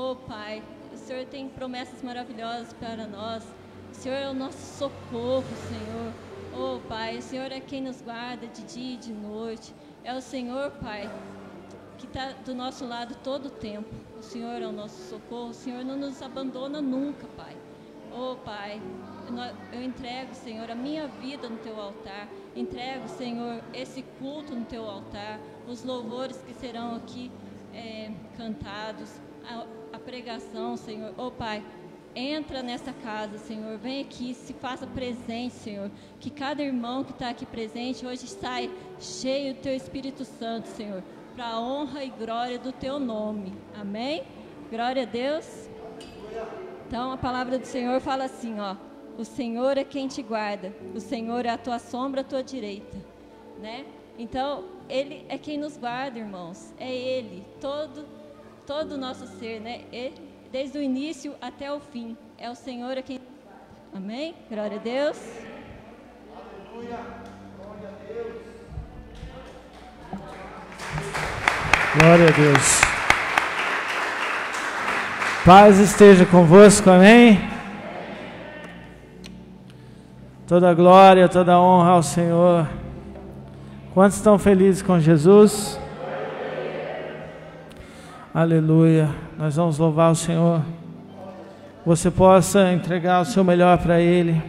Oh, Pai, o Senhor tem promessas maravilhosas para nós. O Senhor é o nosso socorro, Senhor. Oh, Pai, o Senhor é quem nos guarda de dia e de noite. É o Senhor, Pai, que está do nosso lado todo o tempo. O Senhor é o nosso socorro. O Senhor não nos abandona nunca, Pai. Oh, Pai, eu entrego, Senhor, a minha vida no Teu altar. Entrego, Senhor, esse culto no Teu altar. Os louvores que serão aqui cantados. A pregação, Senhor. Oh, Pai, entra nessa casa, Senhor. Vem aqui, se faça presente, Senhor. Que cada irmão que está aqui presente hoje saia cheio do Teu Espírito Santo, Senhor, para a honra e glória do Teu nome. Amém? Glória a Deus. Então, a palavra do Senhor fala assim, ó. O Senhor é quem te guarda. O Senhor é a tua sombra, a tua direita. Né? Então, Ele é quem nos guarda, irmãos. É Ele, todo o nosso ser, né? Desde o início até o fim. É o Senhor a quem... Amém? Glória a Deus. Aleluia. Glória a Deus. Glória a Deus. Paz esteja convosco, amém? Toda glória, toda honra ao Senhor. Quantos estão felizes com Jesus? Aleluia. Nós vamos louvar o Senhor. Você possa entregar o seu melhor para Ele.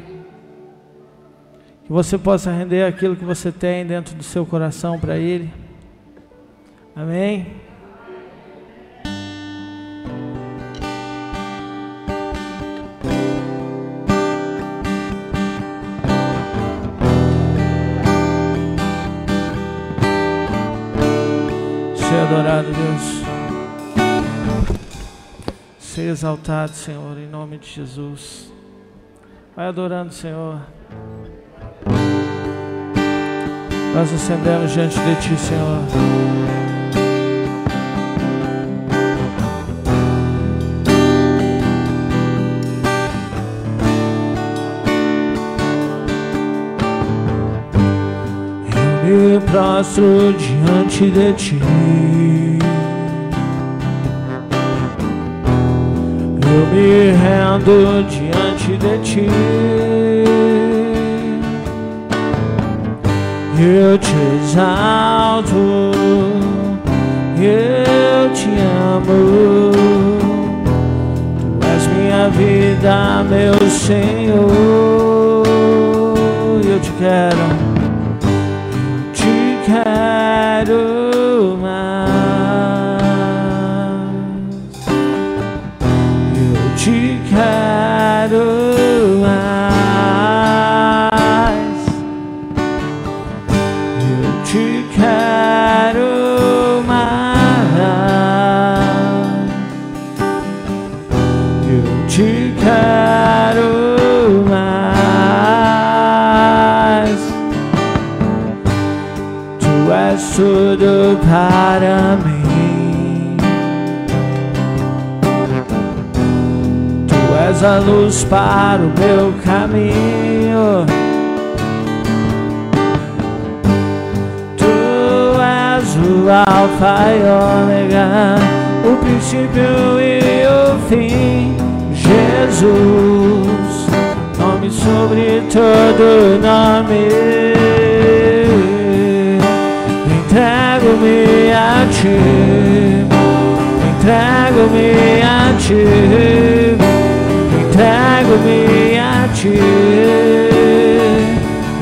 Que você possa render aquilo que você tem dentro do seu coração para Ele. Amém? Seja adorado, Deus. Seja exaltado, Senhor, em nome de Jesus. Vai adorando, Senhor. Nós acendemos diante de Ti, Senhor. Eu me prostro diante de Ti. Eu me rendo diante de Ti. Eu te exalto, eu te amo. Tu és minha vida, meu Senhor. Eu te quero mais. Eu te quero mais. Eu te quero mais. Eu te quero mais. Tu és tudo para mim. Tu és a luz para o meu caminho. Tu és o alfa e ômega, o princípio e o fim. Jesus, nome sobre todo nome. Entrego-me a Ti, entrego-me a Ti, entrego-me a Ti,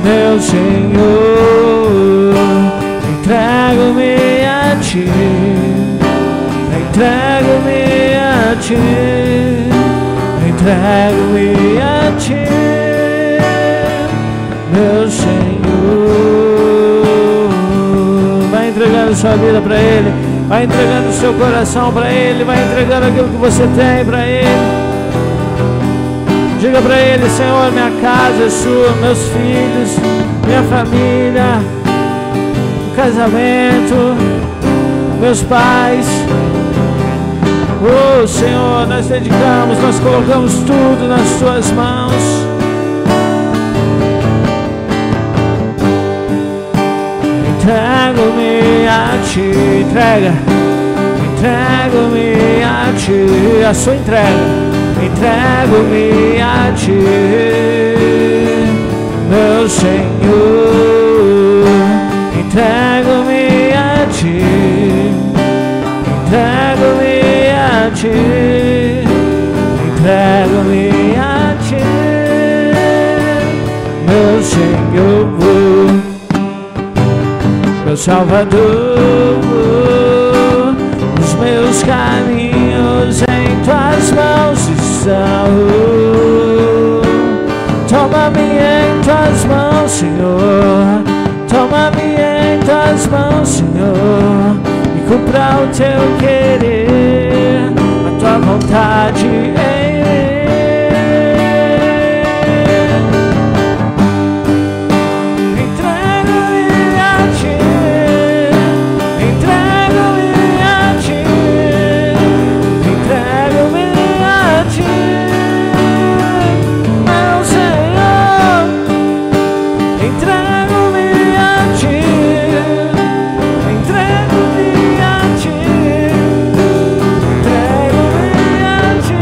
meu Senhor. Entrego-me a Ti, entrego-me a Ti, entrego-me a Ti, meu Senhor. Vai entregando sua vida para Ele, vai entregando seu coração para Ele, vai entregando aquilo que você tem para Ele. Diga para Ele: Senhor, minha casa é sua, meus filhos, minha família, o casamento, meus pais. Oh Senhor, nós dedicamos, nós colocamos tudo nas Tuas mãos. Entrego-me a Ti, entrega. Entrego-me a Ti, a sua entrega. Entrego-me a Ti, meu Senhor. Entrego-me a Ti, entrego-me a Ti, entrego-me a Ti, meu Senhor, meu Salvador. Os meus caminhos em Tuas mãos estão. Toma-me em Tuas mãos, Senhor. Toma-me em Tuas mãos, Senhor, e cumpra o Teu querer, a Tua vontade em mim. Entrego-me a Ti, entrego-me a Ti, entrego-me a Ti, meu Senhor. Entrego-me a Ti, entrego-me a Ti, entrego-me a Ti,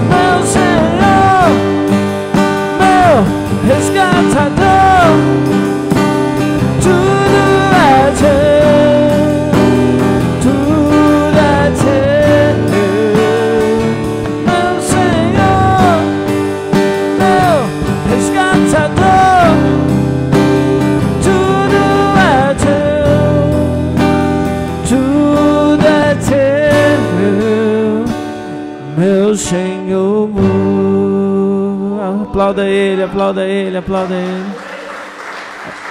meu Senhor, meu resgatador. Tudo é Teu, tudo é Teu, meu Senhor, meu resgatador. Tudo é Teu, tudo é Teu, meu Senhor. Aplauda Ele, aplauda Ele, aplauda Ele.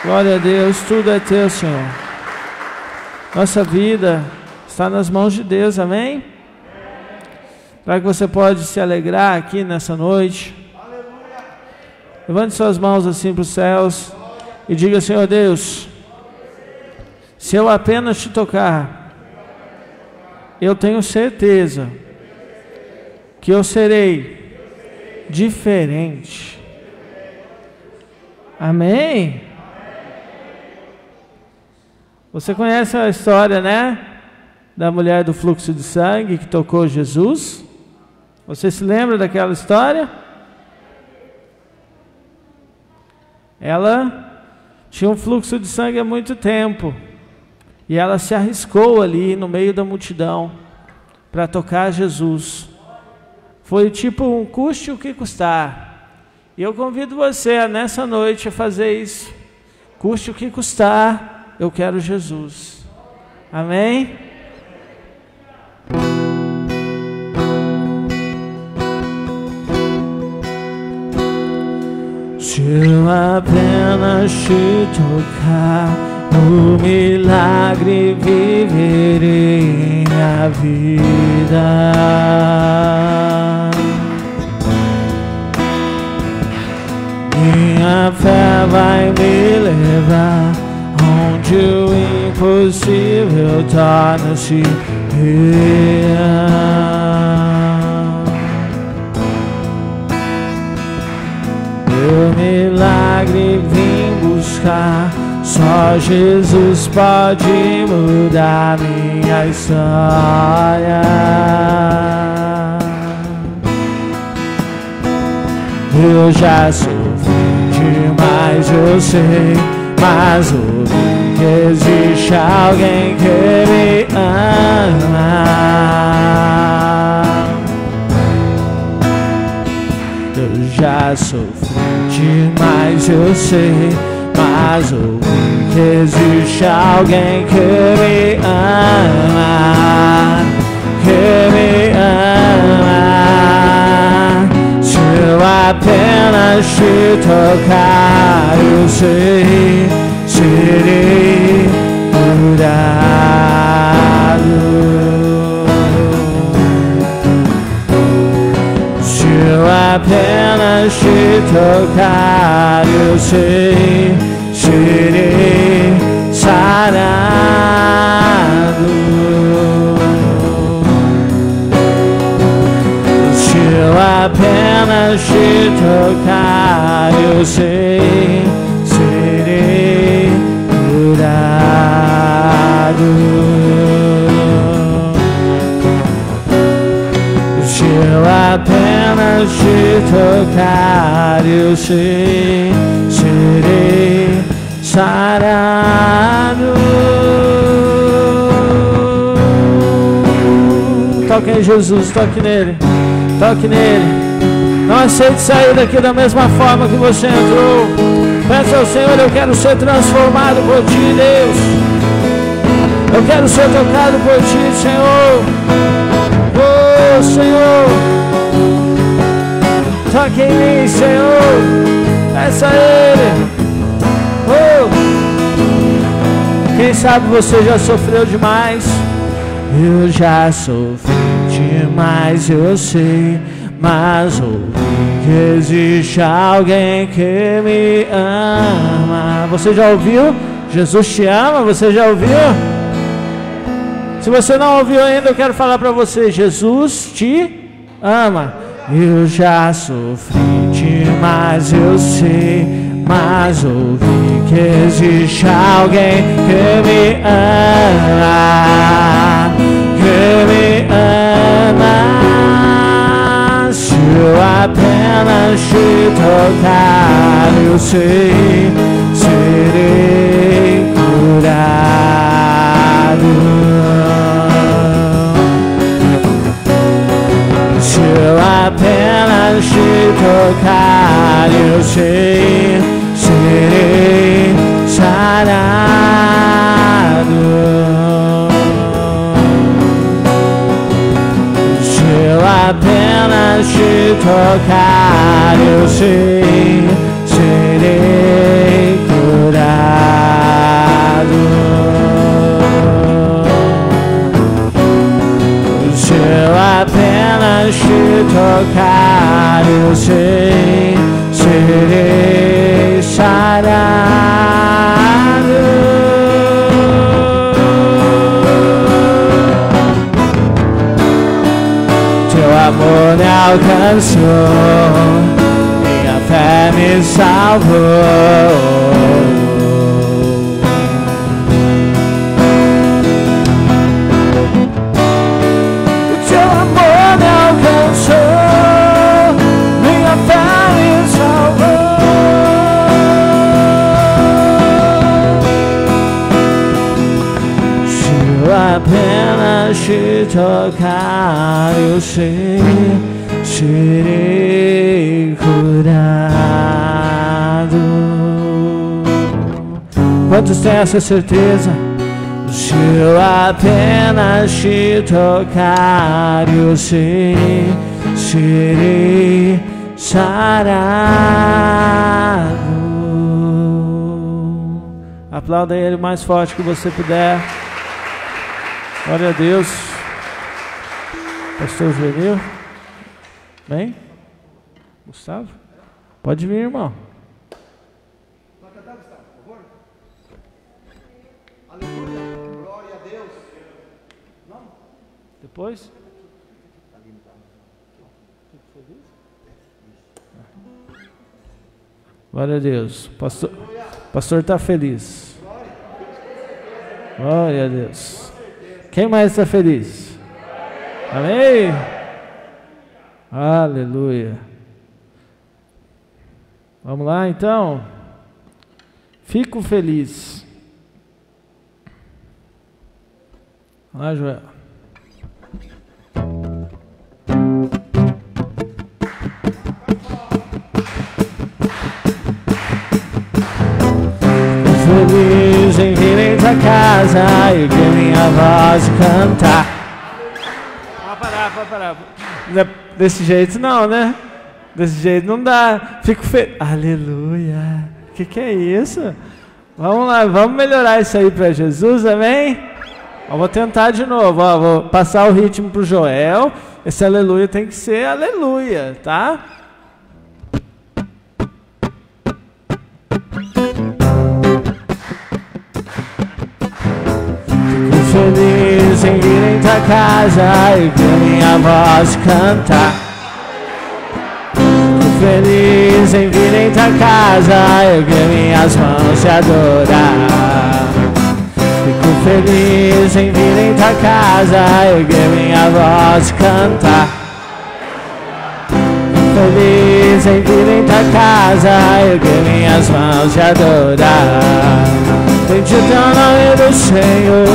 Glória a Deus, tudo é Teu, Senhor. Nossa vida está nas mãos de Deus, amém? Será que você pode se alegrar aqui nessa noite? Levante suas mãos assim para os céus e diga: Senhor Deus, se eu apenas Te tocar, eu tenho certeza que eu serei diferente. Amém? Você conhece a história, né? Da mulher do fluxo de sangue que tocou Jesus? Você se lembra daquela história? Ela tinha um fluxo de sangue há muito tempo. E ela se arriscou ali no meio da multidão para tocar Jesus. Foi tipo um custe o que custar. E eu convido você nessa noite a fazer isso. Custe o que custar, eu quero Jesus. Amém? Se eu apenas Te tocar, o milagre viverei em minha vida. Minha fé vai me levar onde o impossível torna-se real. Meu milagre vim buscar, só Jesus pode mudar minha história. Eu já sofri demais, eu sei, mas ouvi que existe alguém que me ama. Eu já sofri demais, eu sei, mas ouvi que existe alguém que me ama, que me ama. Se eu apenas Te tocar, eu sei, serei curado. Se eu apenas Te tocar, eu sei, serei sarado. Se eu apenas Te tocar, eu sei, serei curado. apenas te tocar, eu sei, serei sarado. Toque em Jesus, toque nele, toque nele. Não aceite sair daqui da mesma forma que você entrou. Peça ao Senhor, eu quero ser transformado por Ti, Deus. Eu quero ser tocado por Ti, Senhor. Oh, Senhor, toque em mim, Senhor. Peça a Ele. Oh, quem sabe você já sofreu demais. Eu já sofri demais, eu sei. Mas ouvi que existe alguém que me ama. Você já ouviu? Jesus te ama, você já ouviu? Se você não ouviu ainda, eu quero falar para você, Jesus te ama. Eu já sofri demais, eu sei, mas ouvi que existe alguém que me ama, que me ama. Se eu apenas te tocar, eu sei, serei curado. Se eu apenas te tocar, eu sei, serei sarado. Se eu apenas te tocar, eu sei, serei curado. Se eu apenas te tocar, eu sei, serei sarado. Teu amor me alcançou, minha fé me salvou. Apenas te tocar, eu sei, serei curado. Quantos têm essa certeza? Se eu apenas te tocar, eu sei, serei sarado. Aplauda Ele o mais forte que você puder. Glória a Deus. Pastor Juvenil. Vem. Gustavo. Pode vir, irmão. Pode cantar, Gustavo, por favor. Aleluia. Glória a Deus. Não? Depois? Glória a Deus. Pastor está feliz. Glória a Deus. Quem mais está feliz? Amém? Aleluia. Vamos lá então. Fico feliz. Vamos lá, Joel. Feliz em vir em tua casa e ouvir minha voz cantar. Pode parar. Desse jeito não, né? Desse jeito não dá. Fico feliz. Aleluia. Que é isso? Vamos lá, vamos melhorar isso aí para Jesus, amém? Eu vou tentar de novo, ó, vou passar o ritmo pro Joel. Esse aleluia tem que ser aleluia, tá? Feliz em vir em tua casa e ver minha voz cantar. Fico feliz em vir em tua casa e ver minhas mãos te adorar. Fico feliz em vir em tua casa e ver minha voz cantar. feliz em vir em tua casa, erguer minhas mãos e adorar. Bendito é o nome do Senhor,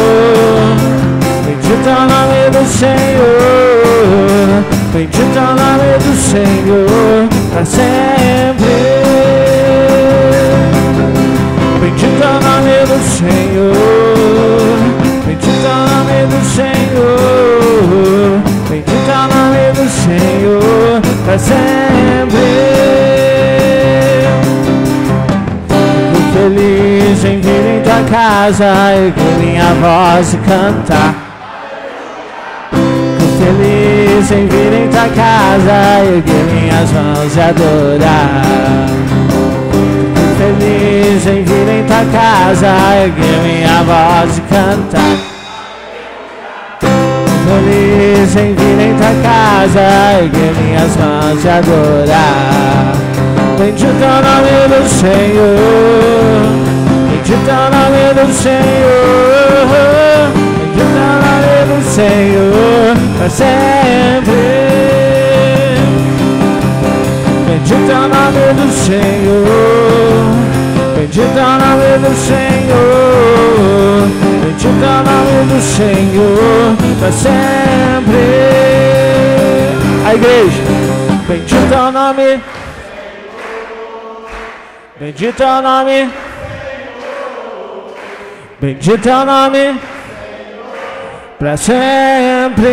bendito é o nome do Senhor, bendito é o nome do Senhor, para sempre. Bendito é o nome do Senhor, bendito é o nome do Senhor, bendito é o nome do Senhor, para sempre. Fico feliz em vir em tua casa, erguer minha voz e cantar. Fico feliz em vir em tua casa, erguer minhas mãos e adorar. Fico feliz em vir em tua casa, erguer minha voz e cantar. Feliz em vir em tua casa, erguer minhas mãos e adorar. Bendito é o nome do Senhor, bendito é o nome do Senhor, bendito é o nome do Senhor, para sempre. Bendito é o nome do Senhor, bendito é o nome do Senhor, bendito é o nome do Senhor, para sempre. A igreja, bendito é o nome, bendito é o nome, bendito é o nome, para sempre,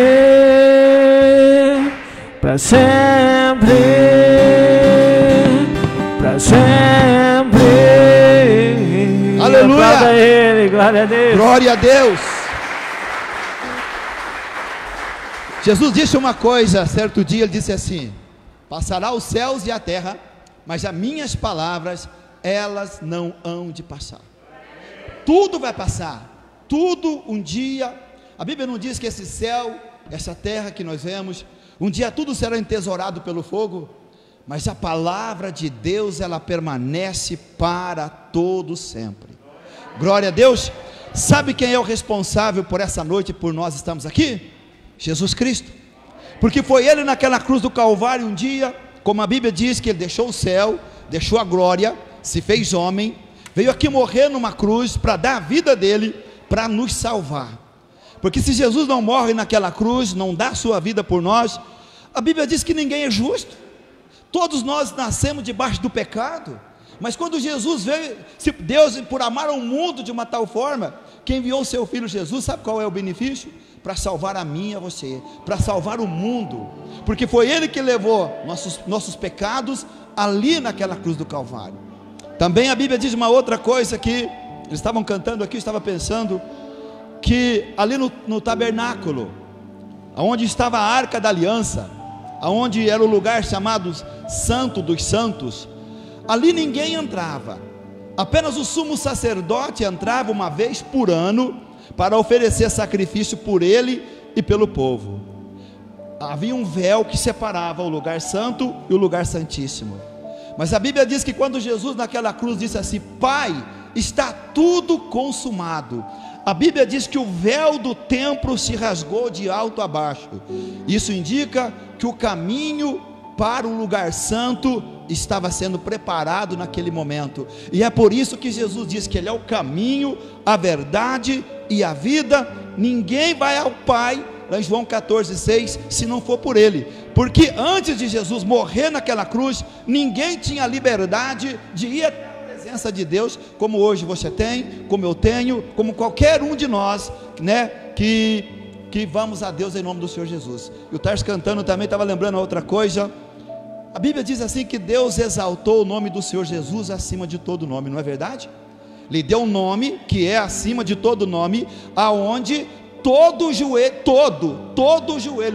para sempre, para sempre. Aleluia! Glória a Ele, glória a Deus. Glória a Deus. Jesus disse uma coisa, certo dia ele disse assim: passará os céus e a terra, mas as minhas palavras, elas não hão de passar. Tudo vai passar, tudo um dia. A Bíblia não diz que esse céu, essa terra que nós vemos, um dia tudo será entesourado pelo fogo, mas a palavra de Deus, ela permanece para todo sempre. Glória a Deus. Sabe quem é o responsável por essa noite, por nós estamos aqui? Jesus Cristo. Porque foi Ele naquela cruz do Calvário um dia, como a Bíblia diz, que Ele deixou o céu, deixou a glória, se fez homem, veio aqui morrer numa cruz, para dar a vida dele, para nos salvar. Porque se Jesus não morre naquela cruz, não dá a sua vida por nós, a Bíblia diz que ninguém é justo. Todos nós nascemos debaixo do pecado, mas quando Jesus veio, se Deus, por amar o mundo de uma tal forma, que enviou o seu Filho Jesus, sabe qual é o benefício? Para salvar a mim e a você, para salvar o mundo, porque foi Ele que levou nossos pecados ali naquela cruz do Calvário. Também a Bíblia diz uma outra coisa que eles estavam cantando aqui, eu estava pensando, que ali no tabernáculo, onde estava a Arca da Aliança, onde era o lugar chamado Santo dos Santos, ali ninguém entrava, apenas o sumo sacerdote entrava uma vez por ano, para oferecer sacrifício por ele e pelo povo. Havia um véu que separava o lugar santo e o lugar santíssimo. Mas a Bíblia diz que quando Jesus naquela cruz disse assim: Pai, está tudo consumado, a Bíblia diz que o véu do templo se rasgou de alto a baixo. Isso indica que o caminho para o lugar santo estava sendo preparado naquele momento, e é por isso que Jesus diz que Ele é o caminho, a verdade e a vida. Ninguém vai ao Pai, lá em João 14,6, se não for por Ele, porque antes de Jesus morrer naquela cruz, ninguém tinha liberdade de ir até a presença de Deus, como hoje você tem, como eu tenho, como qualquer um de nós, né, que vamos a Deus em nome do Senhor Jesus. E o Tarso cantando também, estava lembrando outra coisa. A Bíblia diz assim que Deus exaltou o nome do Senhor Jesus acima de todo nome, não é verdade? Lhe deu um nome que é acima de todo nome, aonde todo joelho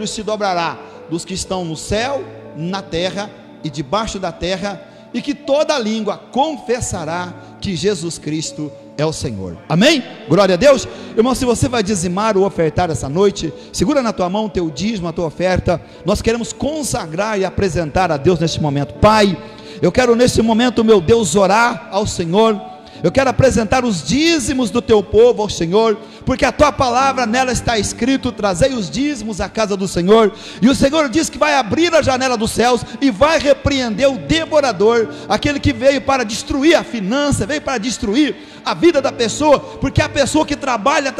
se dobrará, dos que estão no céu, na terra e debaixo da terra, e que toda língua confessará que Jesus Cristo é o Senhor. Amém? Glória a Deus. Irmão, se você vai dizimar ou ofertar essa noite, segura na tua mão o teu dízimo, a tua oferta. Nós queremos consagrar e apresentar a Deus neste momento. Pai, eu quero neste momento, meu Deus, orar ao Senhor. Eu quero apresentar os dízimos do teu povo ao Senhor, porque a tua palavra, nela está escrito: trazei os dízimos à casa do Senhor. E o Senhor diz que vai abrir a janela dos céus e vai repreender o devorador, aquele que veio para destruir a finança, veio para destruir a vida da pessoa, porque a pessoa que trabalha,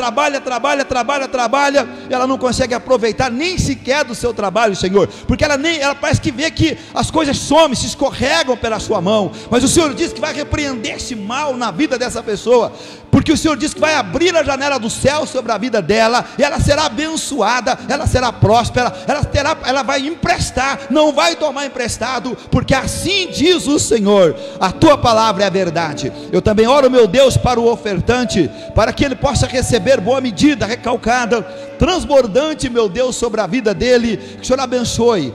ela não consegue aproveitar nem sequer do seu trabalho, Senhor, porque ela parece que vê que as coisas somem, se escorregam pela sua mão. Mas o Senhor diz que vai repreender esse mal na vida dessa pessoa, porque o Senhor diz que vai abrir a janela do céu sobre a vida dela, e ela será abençoada, ela será próspera, ela vai emprestar, não vai tomar emprestado, porque assim diz o Senhor. A tua palavra é a verdade. Eu também oro, meu Deus, para o ofertante, para que ele possa receber boa medida, recalcada, transbordante, meu Deus, sobre a vida dele. Que o Senhor abençoe.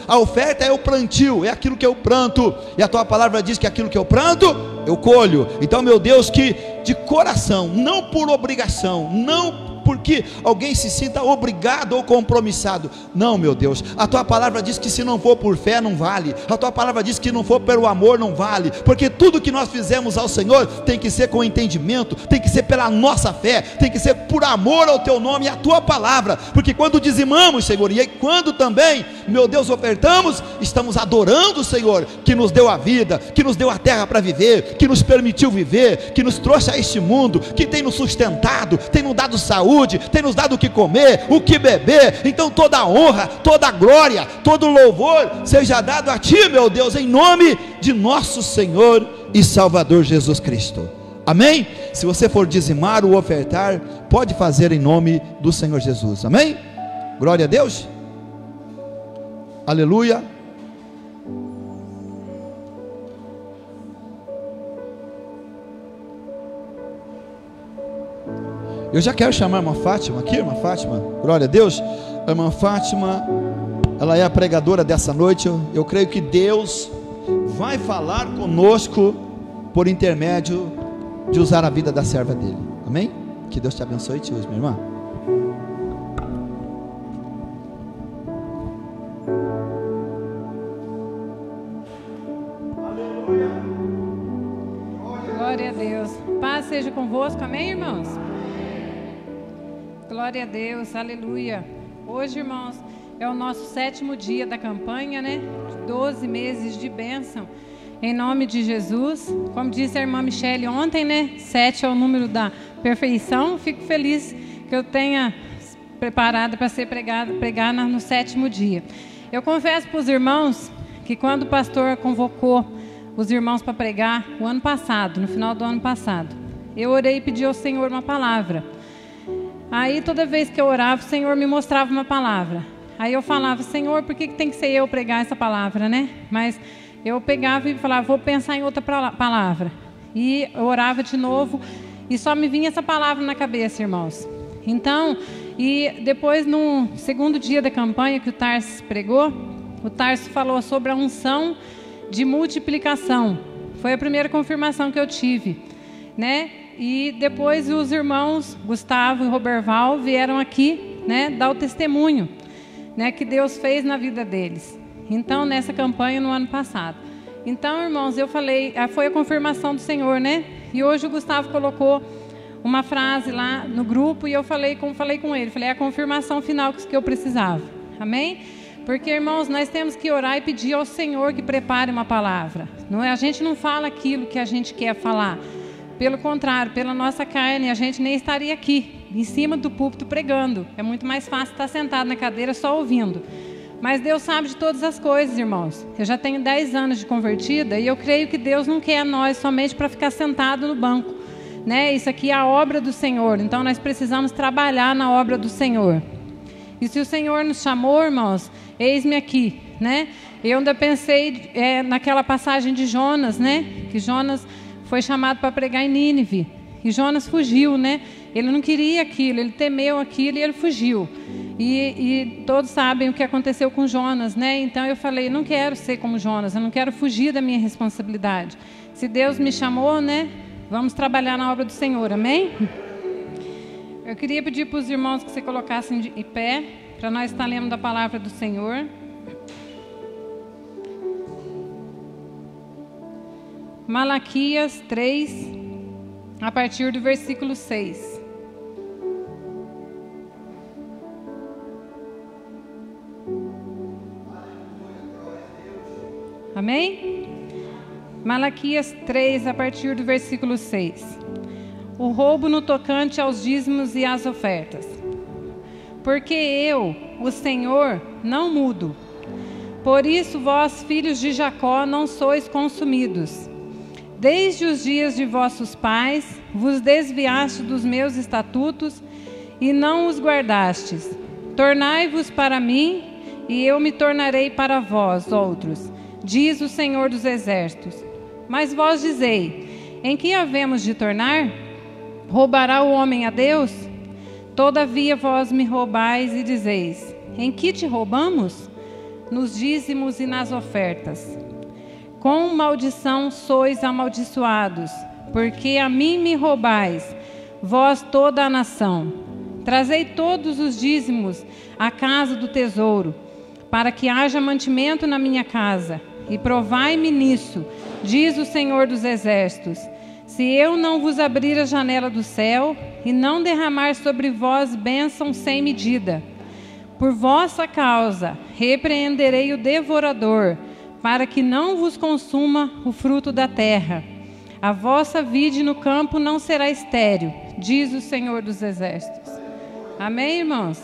A oferta é o plantio, é aquilo que eu planto, e a tua palavra diz que aquilo que eu planto, eu colho. Então, meu Deus, que de coração, não por obrigação, não porque alguém se sinta obrigado ou compromissado, não, meu Deus, a tua palavra diz que se não for por fé não vale, a tua palavra diz que não for pelo amor não vale, porque tudo que nós fizemos ao Senhor tem que ser com entendimento, tem que ser pela nossa fé, tem que ser por amor ao teu nome e à tua palavra, porque quando dizimamos, Senhor, e quando também, meu Deus, ofertamos, estamos adorando o Senhor, que nos deu a vida, que nos deu a terra para viver, que nos permitiu viver, que nos trouxe a este mundo, que tem nos sustentado, tem nos dado saúde, tem nos dado o que comer, o que beber. Então toda a honra, toda a glória, todo o louvor seja dado a ti, meu Deus, em nome de nosso Senhor e Salvador Jesus Cristo. Amém? Se você for dizimar ou ofertar, pode fazer em nome do Senhor Jesus. Amém? Glória a Deus. Aleluia. Eu já quero chamar a irmã Fátima aqui, irmã Fátima, glória a Deus. A irmã Fátima, ela é a pregadora dessa noite. Eu creio que Deus vai falar conosco por intermédio de usar a vida da serva dele. Amém? Que Deus te abençoe e te use, minha irmã. Glória a Deus. Paz seja convosco, amém, irmãos? Glória a Deus, aleluia. Hoje, irmãos, é o nosso 7º dia da campanha, né? 12 meses de bênção, em nome de Jesus. Como disse a irmã Michele ontem, né? 7 é o número da perfeição. Fico feliz que eu tenha preparado para ser pregar no 7º dia. Eu confesso para os irmãos que quando o pastor convocou os irmãos para pregar o ano passado, no final do ano passado, eu orei e pedi ao Senhor uma palavra. Aí toda vez que eu orava, o Senhor me mostrava uma palavra. Aí eu falava: Senhor, por que tem que ser eu pregar essa palavra, né? Mas eu pegava e falava: vou pensar em outra palavra. E eu orava de novo e só me vinha essa palavra na cabeça, irmãos. Então, e depois no 2º dia da campanha que o Tarso pregou, o Tarso falou sobre a unção de multiplicação. Foi a primeira confirmação que eu tive, né? E depois os irmãos Gustavo e Roberval vieram aqui, né, dar o testemunho, né, que Deus fez na vida deles. Então, nessa campanha no ano passado. Então, irmãos, eu falei, foi a confirmação do Senhor, né? E hoje o Gustavo colocou uma frase lá no grupo e eu falei com ele, falei: é a confirmação final que eu precisava. Amém? Porque, irmãos, nós temos que orar e pedir ao Senhor que prepare uma palavra. Não é? A gente não fala aquilo que a gente quer falar. Pelo contrário, pela nossa carne, a gente nem estaria aqui, em cima do púlpito pregando. É muito mais fácil estar sentado na cadeira só ouvindo. Mas Deus sabe de todas as coisas, irmãos. Eu já tenho 10 anos de convertida e eu creio que Deus não quer nós somente para ficar sentado no banco, né? Isso aqui é a obra do Senhor, então nós precisamos trabalhar na obra do Senhor. E se o Senhor nos chamou, irmãos, eis-me aqui, né? Eu ainda pensei naquela passagem de Jonas, né? Que Jonas foi chamado para pregar em Nínive. E Jonas fugiu, né? Ele não queria aquilo, ele temeu aquilo e ele fugiu. E todos sabem o que aconteceu com Jonas, né? Então eu falei: não quero ser como Jonas, eu não quero fugir da minha responsabilidade. Se Deus me chamou, né? Vamos trabalhar na obra do Senhor, amém? Eu queria pedir para os irmãos que se colocassem de pé, para nós estar lendo da palavra do Senhor. Malaquias 3, a partir do versículo 6. Amém? Malaquias 3, a partir do versículo 6. O roubo no tocante aos dízimos e às ofertas. Porque eu, o Senhor, não mudo. Por isso vós, filhos de Jacó, não sois consumidos. Desde os dias de vossos pais, vos desviaste dos meus estatutos e não os guardastes. Tornai-vos para mim, e eu me tornarei para vós, outros, diz o Senhor dos Exércitos. Mas vós dizei, em que havemos de tornar? Roubará o homem a Deus? Todavia vós me roubais e dizeis, em que te roubamos? Nos dízimos e nas ofertas. Com maldição sois amaldiçoados, porque a mim me roubais, vós toda a nação. Trazei todos os dízimos à casa do tesouro, para que haja mantimento na minha casa, e provai-me nisso, diz o Senhor dos Exércitos, se eu não vos abrir a janela do céu, e não derramar sobre vós bênção sem medida. Por vossa causa repreenderei o devorador, para que não vos consuma o fruto da terra. A vossa vide no campo não será estéril, diz o Senhor dos Exércitos. Amém, irmãos?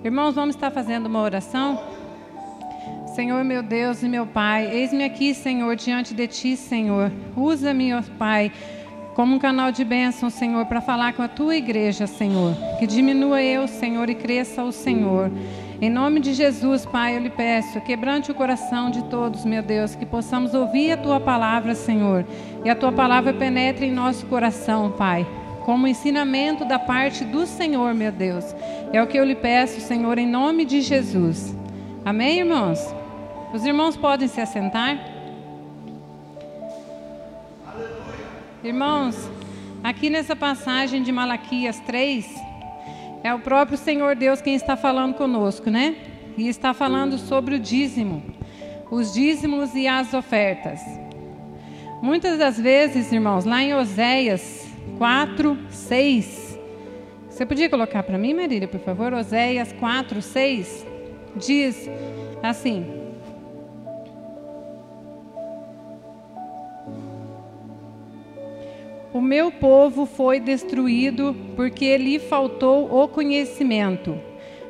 Irmãos, vamos estar fazendo uma oração? Senhor, meu Deus e meu Pai, eis-me aqui, Senhor, diante de Ti, Senhor. Usa-me, ó Pai, como um canal de bênção, Senhor, para falar com a Tua igreja, Senhor. Que diminua eu, Senhor, e cresça o Senhor. Em nome de Jesus, Pai, eu lhe peço, quebrante o coração de todos, meu Deus, que possamos ouvir a Tua palavra, Senhor, e a Tua palavra penetre em nosso coração, Pai, como ensinamento da parte do Senhor, meu Deus. É o que eu lhe peço, Senhor, em nome de Jesus. Amém, irmãos? Os irmãos podem se assentar? Irmãos, aqui nessa passagem de Malaquias 3, é o próprio Senhor Deus quem está falando conosco, né? E está falando sobre o dízimo, os dízimos e as ofertas. Muitas das vezes, irmãos, lá em Oséias 4, 6, você podia colocar para mim, Marília, por favor? Oséias 4, 6, diz assim: o meu povo foi destruído porque lhe faltou o conhecimento.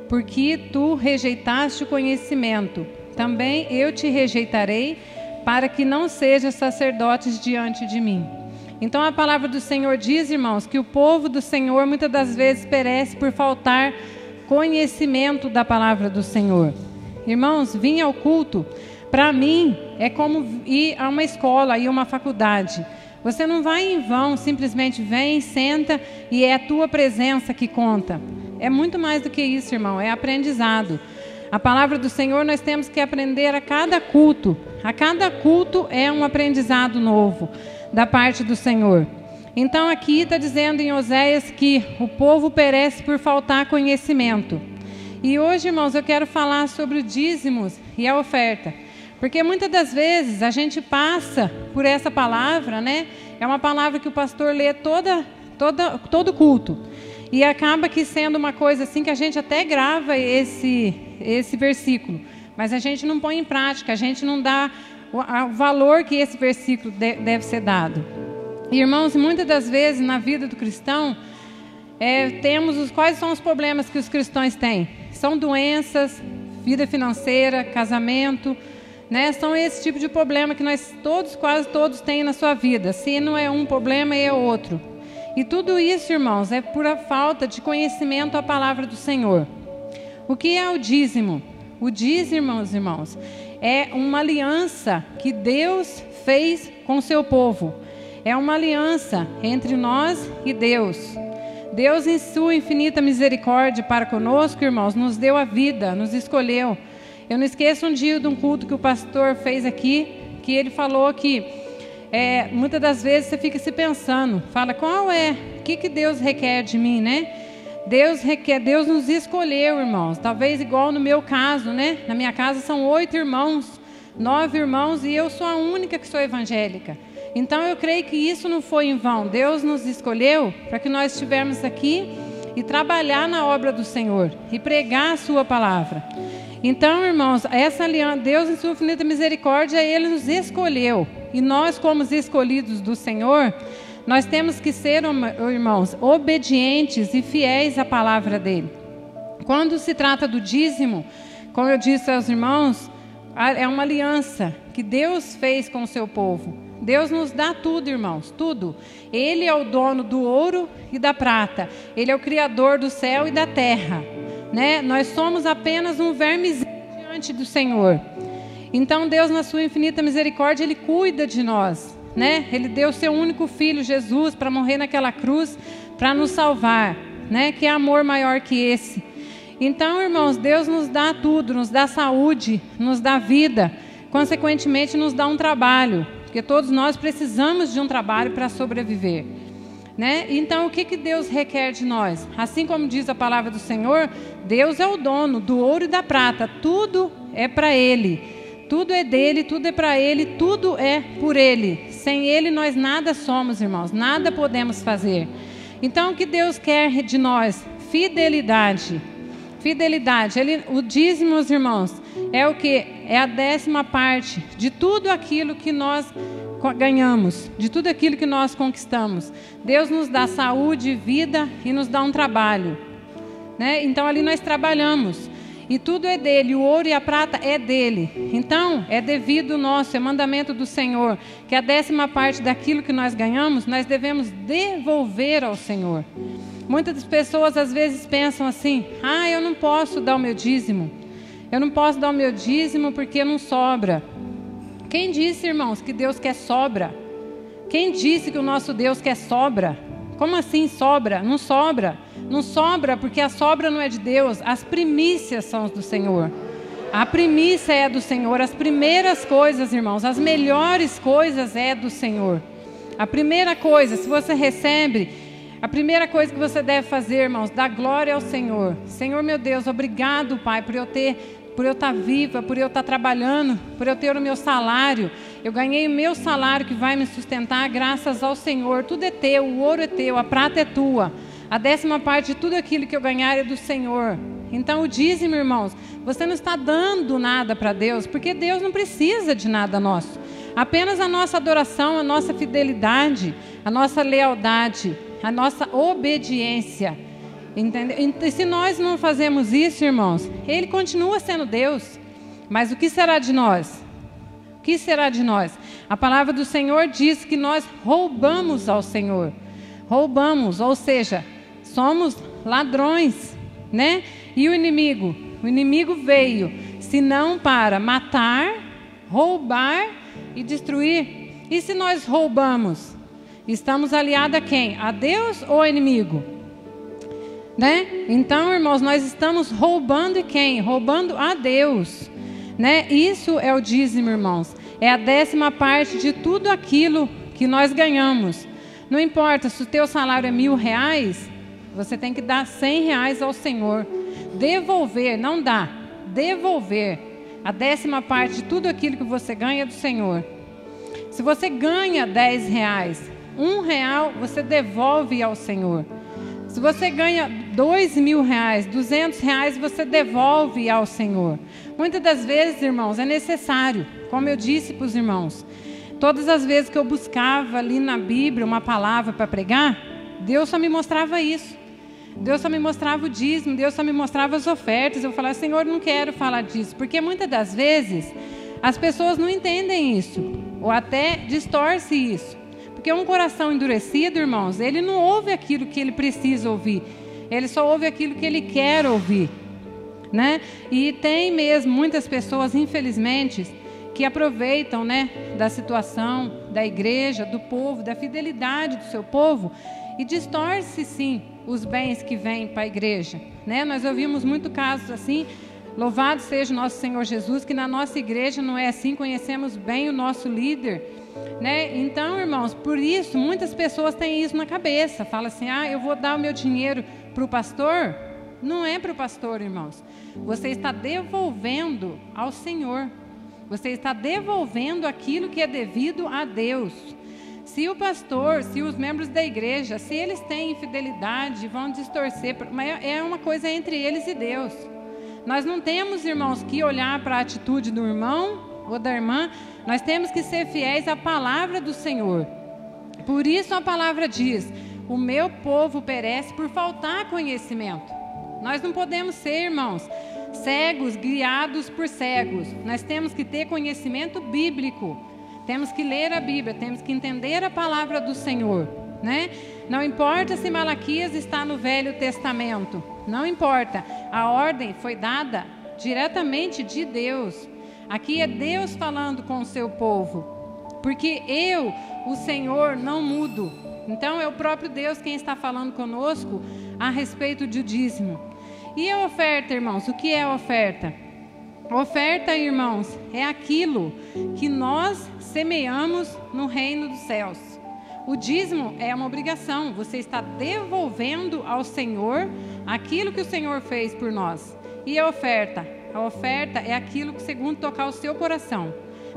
Porque tu rejeitaste o conhecimento, também eu te rejeitarei, para que não sejas sacerdotes diante de mim. Então a palavra do Senhor diz, irmãos, que o povo do Senhor muitas das vezes perece por faltar conhecimento da palavra do Senhor. Irmãos, vir ao culto, para mim, é como ir a uma escola, ir a uma faculdade. Você não vai em vão, simplesmente vem, senta e é a tua presença que conta. É muito mais do que isso, irmão, é aprendizado. A palavra do Senhor nós temos que aprender a cada culto. A cada culto é um aprendizado novo da parte do Senhor. Então aqui está dizendo em Oséias que o povo perece por faltar conhecimento. E hoje, irmãos, eu quero falar sobre o dízimos e a oferta. Porque muitas das vezes a gente passa por essa palavra, né? É uma palavra que o pastor lê todo culto. E acaba que sendo uma coisa assim que a gente até grava esse versículo. Mas a gente não põe em prática, a gente não dá o valor que esse versículo deve ser dado. E, irmãos, muitas das vezes na vida do cristão, temos quais são os problemas que os cristãos têm? São doenças, vida financeira, casamento, né? São esse tipo de problema que nós todos, quase todos têm na sua vida. Se não é um problema, é outro. E tudo isso, irmãos, é por a falta de conhecimento à palavra do Senhor. O que é o dízimo? O dízimo, irmãos, é uma aliança que Deus fez com o seu povo. É uma aliança entre nós e Deus. Deus, em sua infinita misericórdia para conosco, irmãos, nos deu a vida, nos escolheu. Eu não esqueço um dia de um culto que o pastor fez aqui, que ele falou que muitas das vezes você fica se pensando, fala, o que Deus requer de mim, né? Deus nos escolheu, irmãos, talvez igual no meu caso, né? Na minha casa são 8 irmãos, 9 irmãos, e eu sou a única que sou evangélica. Então eu creio que isso não foi em vão. Deus nos escolheu para que nós estivermos aqui e trabalhar na obra do Senhor e pregar a sua palavra. Então, irmãos, essa aliança, Deus em sua infinita misericórdia, Ele nos escolheu. E nós, como os escolhidos do Senhor, nós temos que ser, irmãos, obedientes e fiéis à palavra dEle. Quando se trata do dízimo, como eu disse aos irmãos, é uma aliança que Deus fez com o seu povo. Deus nos dá tudo, irmãos, tudo. Ele é o dono do ouro e da prata. Ele é o criador do céu e da terra. Né? Nós somos apenas um vermezinho diante do Senhor. Então Deus, na sua infinita misericórdia, Ele cuida de nós, né? Ele deu o seu único filho, Jesus, para morrer naquela cruz, para nos salvar, né? Que amor maior que esse. Então, irmãos, Deus nos dá tudo, nos dá saúde, nos dá vida, consequentemente nos dá um trabalho, porque todos nós precisamos de um trabalho para sobreviver. Né? Então, o que Deus requer de nós? Assim como diz a palavra do Senhor, Deus é o dono do ouro e da prata. Tudo é para Ele. Tudo é dEle, tudo é para Ele, tudo é por Ele. Sem Ele nós nada somos, irmãos. Nada podemos fazer. Então, o que Deus quer de nós? Fidelidade. Fidelidade. O dízimo, irmãos, é o que? É a 10ª parte de tudo aquilo que nós ganhamos, de tudo aquilo que nós conquistamos. Deus nos dá saúde, vida e nos dá um trabalho, né? Então ali nós trabalhamos e tudo é dele, o ouro e a prata é dele. Então é devido nosso, é mandamento do Senhor, que a 10ª parte daquilo que nós ganhamos, nós devemos devolver ao Senhor. Muitas pessoas às vezes pensam assim: eu não posso dar o meu dízimo, eu não posso dar o meu dízimo porque não sobra. Quem disse, irmãos, que Deus quer sobra? Quem disse que o nosso Deus quer sobra? Como assim sobra? Não sobra. Não sobra porque a sobra não é de Deus. As primícias são do Senhor. A primícia é do Senhor. As primeiras coisas, irmãos, as melhores coisas é do Senhor. A primeira coisa, se você recebe, a primeira coisa que você deve fazer, irmãos, dar glória ao Senhor. Senhor, meu Deus, obrigado, Pai, por eu estar viva, por eu estar trabalhando, por eu ter o meu salário. Eu ganhei o meu salário que vai me sustentar graças ao Senhor. Tudo é teu, o ouro é teu, a prata é tua. A 10ª parte de tudo aquilo que eu ganhar é do Senhor. Então o dízimo, irmãos, você não está dando nada para Deus, porque Deus não precisa de nada nosso. Apenas a nossa adoração, a nossa fidelidade, a nossa lealdade, a nossa obediência. Entendeu? E se nós não fazemos isso, irmãos, Ele continua sendo Deus. Mas o que será de nós? O que será de nós? A palavra do Senhor diz que nós roubamos ao Senhor. Roubamos, ou seja, somos ladrões, né? E o inimigo? O inimigo veio, senão para matar, roubar e destruir. E se nós roubamos? Estamos aliados a quem? A Deus ou ao inimigo? Né? Então, irmãos, nós estamos roubando de quem? Roubando a Deus, né? Isso é o dízimo, irmãos. É a 10ª parte de tudo aquilo que nós ganhamos. Não importa se o teu salário é R$1.000, você tem que dar R$100 ao Senhor. Devolver, não dá. Devolver. A 10ª parte de tudo aquilo que você ganha é do Senhor. Se você ganha R$10, R$1 você devolve ao Senhor. Se você ganha R$2.000, R$200, você devolve ao Senhor. Muitas das vezes, irmãos, é necessário, como eu disse para os irmãos, todas as vezes que eu buscava ali na Bíblia uma palavra para pregar, Deus só me mostrava isso. Deus só me mostrava o dízimo, Deus só me mostrava as ofertas. Eu falava: Senhor, não quero falar disso, porque muitas das vezes as pessoas não entendem isso, ou até distorce isso. Porque um coração endurecido, irmãos, ele não ouve aquilo que ele precisa ouvir. Ele só ouve aquilo que ele quer ouvir, né? E tem mesmo muitas pessoas, infelizmente, que aproveitam, né, da situação da igreja, do povo, da fidelidade do seu povo e distorce, sim, os bens que vêm para a igreja, né? Nós ouvimos muitos casos assim. Louvado seja o nosso Senhor Jesus, que na nossa igreja não é assim. Conhecemos bem o nosso líder, né? Então, irmãos, por isso muitas pessoas têm isso na cabeça. Fala assim: eu vou dar o meu dinheiro para o pastor. Não é para o pastor, irmãos. Você está devolvendo ao Senhor. Você está devolvendo aquilo que é devido a Deus. Se o pastor, se os membros da igreja, se eles têm infidelidade, vão distorcer, é uma coisa entre eles e Deus. Nós não temos, irmãos, que olhar para a atitude do irmão ou da irmã, nós temos que ser fiéis à palavra do Senhor. Por isso a palavra diz: o meu povo perece por faltar conhecimento. Nós não podemos ser, irmãos, cegos, guiados por cegos. Nós temos que ter conhecimento bíblico. Temos que ler a Bíblia, temos que entender a palavra do Senhor, né? Não importa se Malaquias está no Velho Testamento, não importa. A ordem foi dada diretamente de Deus. Aqui é Deus falando com o seu povo, porque eu, o Senhor, não mudo. Então é o próprio Deus quem está falando conosco a respeito do dízimo. E a oferta, irmãos, o que é a oferta? Oferta, irmãos, é aquilo que nós semeamos no reino dos céus. O dízimo é uma obrigação, você está devolvendo ao Senhor aquilo que o Senhor fez por nós. E a oferta? A oferta é aquilo que, segundo tocar o seu coração,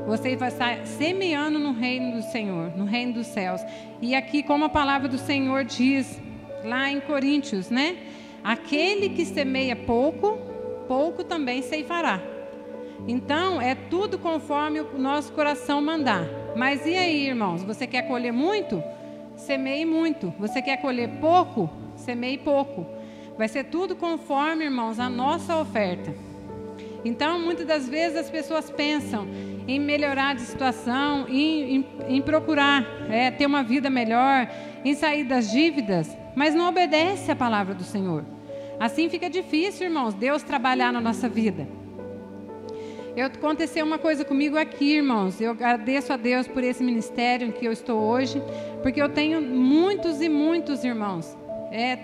você vai estar semeando no reino do Senhor, no reino dos céus. E aqui, como a palavra do Senhor diz, lá em Coríntios, né? Aquele que semeia pouco, pouco também ceifará. Então, é tudo conforme o nosso coração mandar. Mas e aí, irmãos? Você quer colher muito? Semeie muito. Você quer colher pouco? Semeie pouco. Vai ser tudo conforme, irmãos, a nossa oferta. Então, muitas das vezes as pessoas pensam em melhorar de situação, em procurar ter uma vida melhor, em sair das dívidas, mas não obedece à palavra do Senhor. Assim fica difícil, irmãos, Deus trabalhar na nossa vida. Aconteceu uma coisa comigo aqui, irmãos. Eu agradeço a Deus por esse ministério em que eu estou hoje, porque eu tenho muitos e muitos irmãos,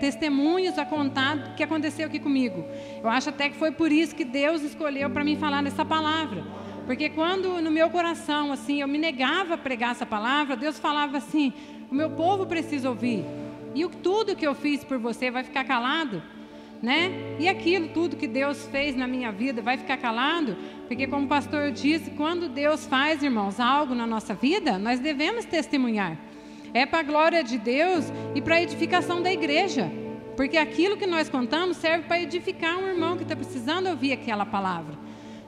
testemunhos a contar do que aconteceu aqui comigo. Eu acho até que foi por isso que Deus escolheu para mim falar nessa palavra. Porque quando no meu coração, assim, eu me negava a pregar essa palavra, Deus falava assim: o meu povo precisa ouvir. E tudo que eu fiz por você vai ficar calado? Né? E aquilo tudo que Deus fez na minha vida vai ficar calado? Porque, como o pastor disse, quando Deus faz, irmãos, algo na nossa vida, nós devemos testemunhar. É para a glória de Deus e para a edificação da igreja. Porque aquilo que nós contamos serve para edificar um irmão que está precisando ouvir aquela palavra,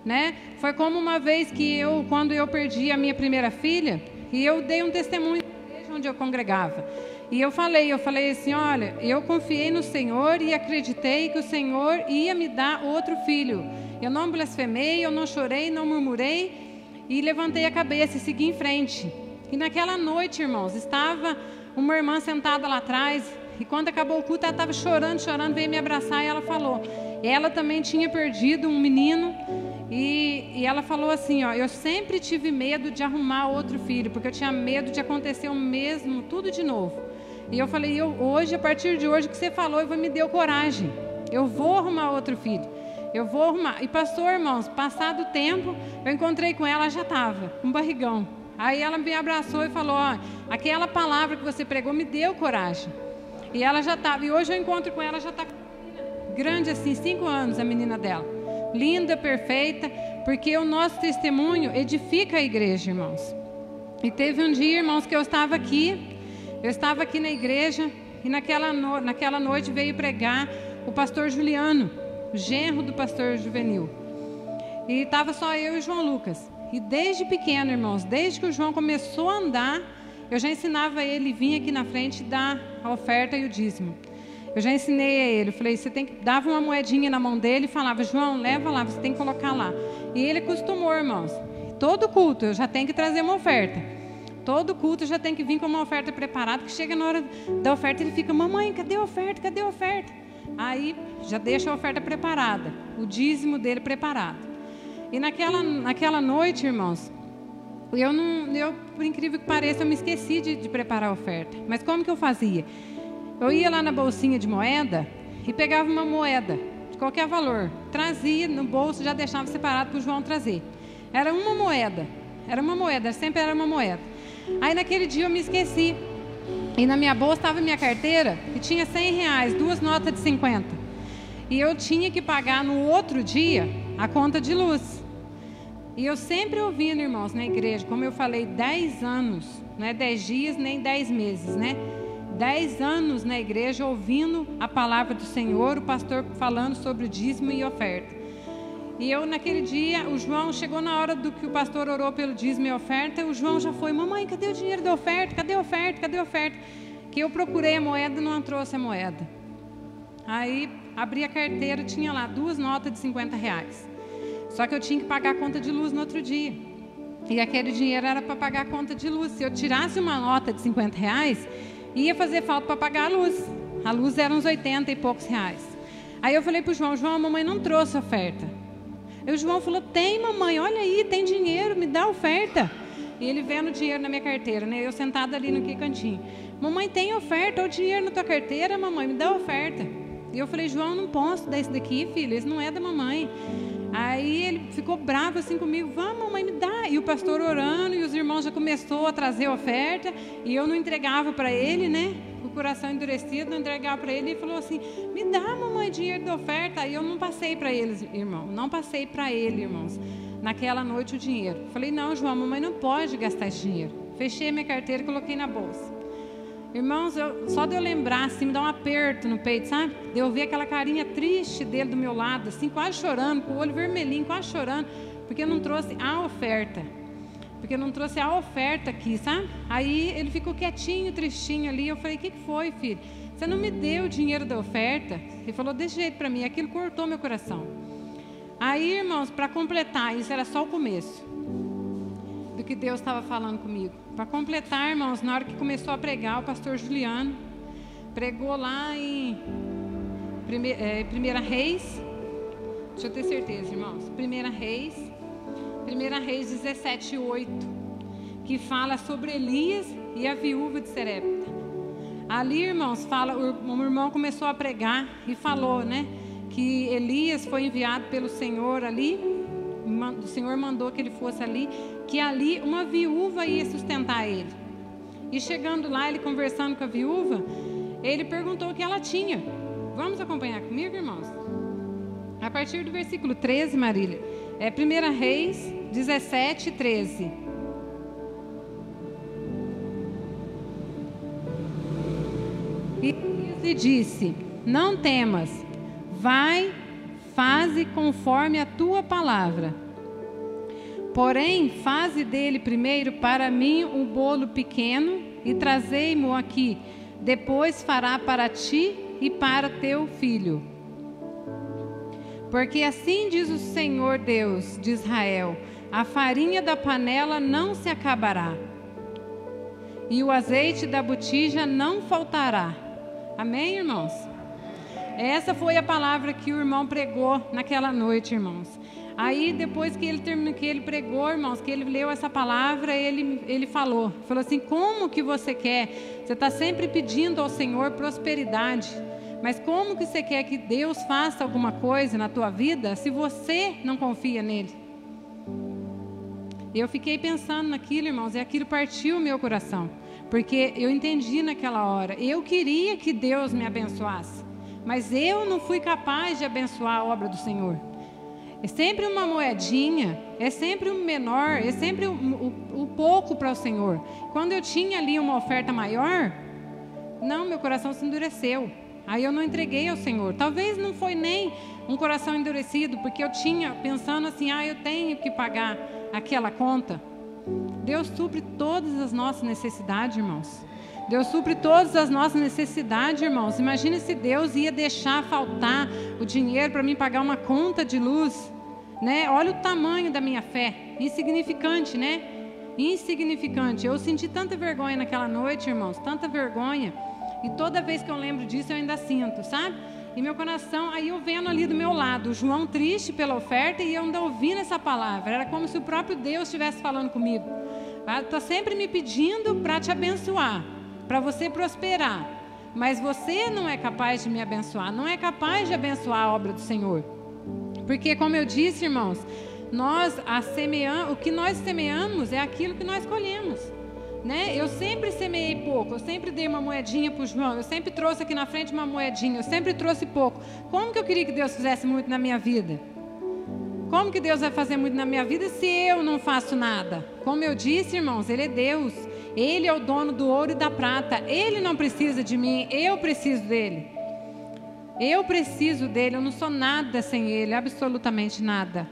né? Foi como uma vez que quando eu perdi a minha primeira filha, e eu dei um testemunho na igreja onde eu congregava. E eu falei assim: olha, eu confiei no Senhor e acreditei que o Senhor ia me dar outro filho. Eu não blasfemei, eu não chorei, não murmurei, e levantei a cabeça e segui em frente. E naquela noite, irmãos, estava uma irmã sentada lá atrás, e quando acabou o culto, ela estava chorando, veio me abraçar, e ela falou, ela também tinha perdido um menino, e ela falou assim, ó: eu sempre tive medo de arrumar outro filho, porque eu tinha medo de acontecer o mesmo, tudo de novo. E eu falei: hoje, a partir de hoje que você falou, eu me deu coragem, eu vou arrumar outro filho, eu vou arrumar. E passou, irmãos, passado o tempo, eu encontrei com ela, já estava com um barrigão. Aí ela me abraçou e falou: ó, aquela palavra que você pregou me deu coragem. E ela já estava, e hoje eu encontro com ela, já está grande assim, 5 anos a menina dela, linda, perfeita, porque o nosso testemunho edifica a igreja, irmãos. E teve um dia, irmãos, que eu estava aqui na igreja, e naquela noite veio pregar o pastor Juliano, o genro do pastor Juvenil, e estava só eu e o João Lucas. E desde pequeno, irmãos, desde que o João começou a andar, eu já ensinava ele, vinha aqui na frente dar a oferta e o dízimo. Eu já ensinei a ele, eu falei, dava uma moedinha na mão dele e falava: João, leva lá, você tem que colocar lá. E ele acostumou, irmãos. Todo culto eu já tenho que trazer uma oferta. Todo culto eu já tem que vir com uma oferta preparada, que chega na hora da oferta ele fica: mamãe, cadê a oferta? Cadê a oferta? Aí já deixa a oferta preparada, o dízimo dele preparado. E naquela noite, irmãos, eu, por incrível que pareça, eu me esqueci de preparar a oferta. Mas como que eu fazia? Eu ia lá na bolsinha de moeda e pegava uma moeda de qualquer valor, trazia no bolso, já deixava separado para o João trazer. Era uma moeda, sempre era uma moeda. Aí naquele dia eu me esqueci. E na minha bolsa estava minha carteira e tinha R$100, 2 notas de 50. E eu tinha que pagar no outro dia a conta de luz. E eu sempre ouvindo, irmãos, na igreja, como eu falei, 10 anos, não é 10 dias nem 10 meses, né? 10 anos na igreja ouvindo a palavra do Senhor, o pastor falando sobre o dízimo e oferta. E eu, naquele dia, o João chegou na hora do que o pastor orou pelo dízimo e oferta, o João já foi: mamãe, cadê o dinheiro da oferta? Cadê a oferta? Cadê a oferta? Que eu procurei a moeda e não trouxe a moeda. Aí, abri a carteira, tinha lá 2 notas de R$50. Só que eu tinha que pagar a conta de luz no outro dia. E aquele dinheiro era para pagar a conta de luz. Se eu tirasse uma nota de R$50, ia fazer falta para pagar a luz. A luz era uns 80 e poucos reais. Aí eu falei para o João: João, a mamãe não trouxe oferta. Aí o João falou: tem, mamãe, olha aí, tem dinheiro, me dá a oferta. E ele vendo o dinheiro na minha carteira, né? Eu sentada ali no cantinho: mamãe, tem oferta, olha o dinheiro na tua carteira, mamãe, me dá a oferta. E eu falei: João, não posso dar isso daqui, filho, isso não é da mamãe. Aí ele ficou bravo assim comigo: vamos, mamãe, me dá. E o pastor orando, e os irmãos já começou a trazer a oferta, e eu não entregava para ele, né? Com o coração endurecido, não entregava para ele. E falou assim: me dá, mamãe, dinheiro da oferta. Aí eu não passei para eles, irmão, não passei para ele, irmãos, naquela noite o dinheiro. Falei: não, João, a mamãe não pode gastar esse dinheiro. Fechei minha carteira e coloquei na bolsa. Irmãos, só de eu lembrar, assim, me dá um aperto no peito, sabe? De eu ver aquela carinha triste dele do meu lado, assim, quase chorando, com o olho vermelhinho, quase chorando, porque eu não trouxe a oferta. Porque eu não trouxe a oferta aqui, sabe? Aí ele ficou quietinho, tristinho ali. Eu falei: o que foi, filho? Você não me deu o dinheiro da oferta? Ele falou desse jeito para mim. Aquilo cortou meu coração. Aí, irmãos, para completar, isso era só o começo do que Deus estava falando comigo. Para completar, irmãos, na hora que começou a pregar, o pastor Juliano pregou lá em 1 Reis, deixa eu ter certeza, irmãos, 1 Reis 17:8, que fala sobre Elias e a viúva de Serepta. Ali, irmãos, fala, o irmão começou a pregar e falou, né, que Elias foi enviado pelo Senhor ali, o Senhor mandou que ele fosse ali, que ali uma viúva ia sustentar ele. E chegando lá, ele conversando com a viúva, ele perguntou o que ela tinha. Vamos acompanhar comigo, irmãos? A partir do versículo 13, Marília, 1 Reis 17:13. E lhe disse: não temas, vai, faze conforme a tua palavra. Porém, faze dele primeiro para mim um bolo pequeno e trazei-mo aqui. Depois fará para ti e para teu filho. Porque assim diz o Senhor Deus de Israel: a farinha da panela não se acabará, e o azeite da botija não faltará. Amém, irmãos? Essa foi a palavra que o irmão pregou naquela noite, irmãos. Aí, depois que ele terminou, que ele pregou, irmãos, que ele leu essa palavra, ele falou assim: como que você quer? Você está sempre pedindo ao Senhor prosperidade, mas como que você quer que Deus faça alguma coisa na tua vida se você não confia nele? Eu fiquei pensando naquilo, irmãos, e aquilo partiu o meu coração, porque eu entendi naquela hora, eu queria que Deus me abençoasse, mas eu não fui capaz de abençoar a obra do Senhor. É sempre uma moedinha, é sempre um menor, é sempre o pouco para o Senhor. Quando eu tinha ali uma oferta maior, não, meu coração se endureceu. Aí eu não entreguei ao Senhor. Talvez não foi nem um coração endurecido, porque eu tinha pensando assim: eu tenho que pagar aquela conta. Deus supre todas as nossas necessidades, irmãos. Deus supre todas as nossas necessidades, irmãos. Imagine se Deus ia deixar faltar o dinheiro para mim pagar uma conta de luz, né? Olha o tamanho da minha fé, insignificante, né? Insignificante. Eu senti tanta vergonha naquela noite, irmãos, tanta vergonha. E toda vez que eu lembro disso, eu ainda sinto, sabe? E meu coração, aí eu vendo ali do meu lado, o João triste pela oferta, e eu ainda ouvindo essa palavra. Era como se o próprio Deus estivesse falando comigo. Estou sempre me pedindo para te abençoar, para você prosperar, mas você não é capaz de me abençoar, não é capaz de abençoar a obra do Senhor, porque, como eu disse, irmãos, o que nós semeamos é aquilo que nós colhemos, né? Eu sempre semeei pouco, eu sempre dei uma moedinha para o João, eu sempre trouxe aqui na frente uma moedinha, eu sempre trouxe pouco. Como que eu queria que Deus fizesse muito na minha vida? Como que Deus vai fazer muito na minha vida se eu não faço nada? Como eu disse, irmãos, Ele é Deus. Ele é o dono do ouro e da prata. Ele não precisa de mim, eu preciso dele. Eu preciso dele, eu não sou nada sem ele, absolutamente nada.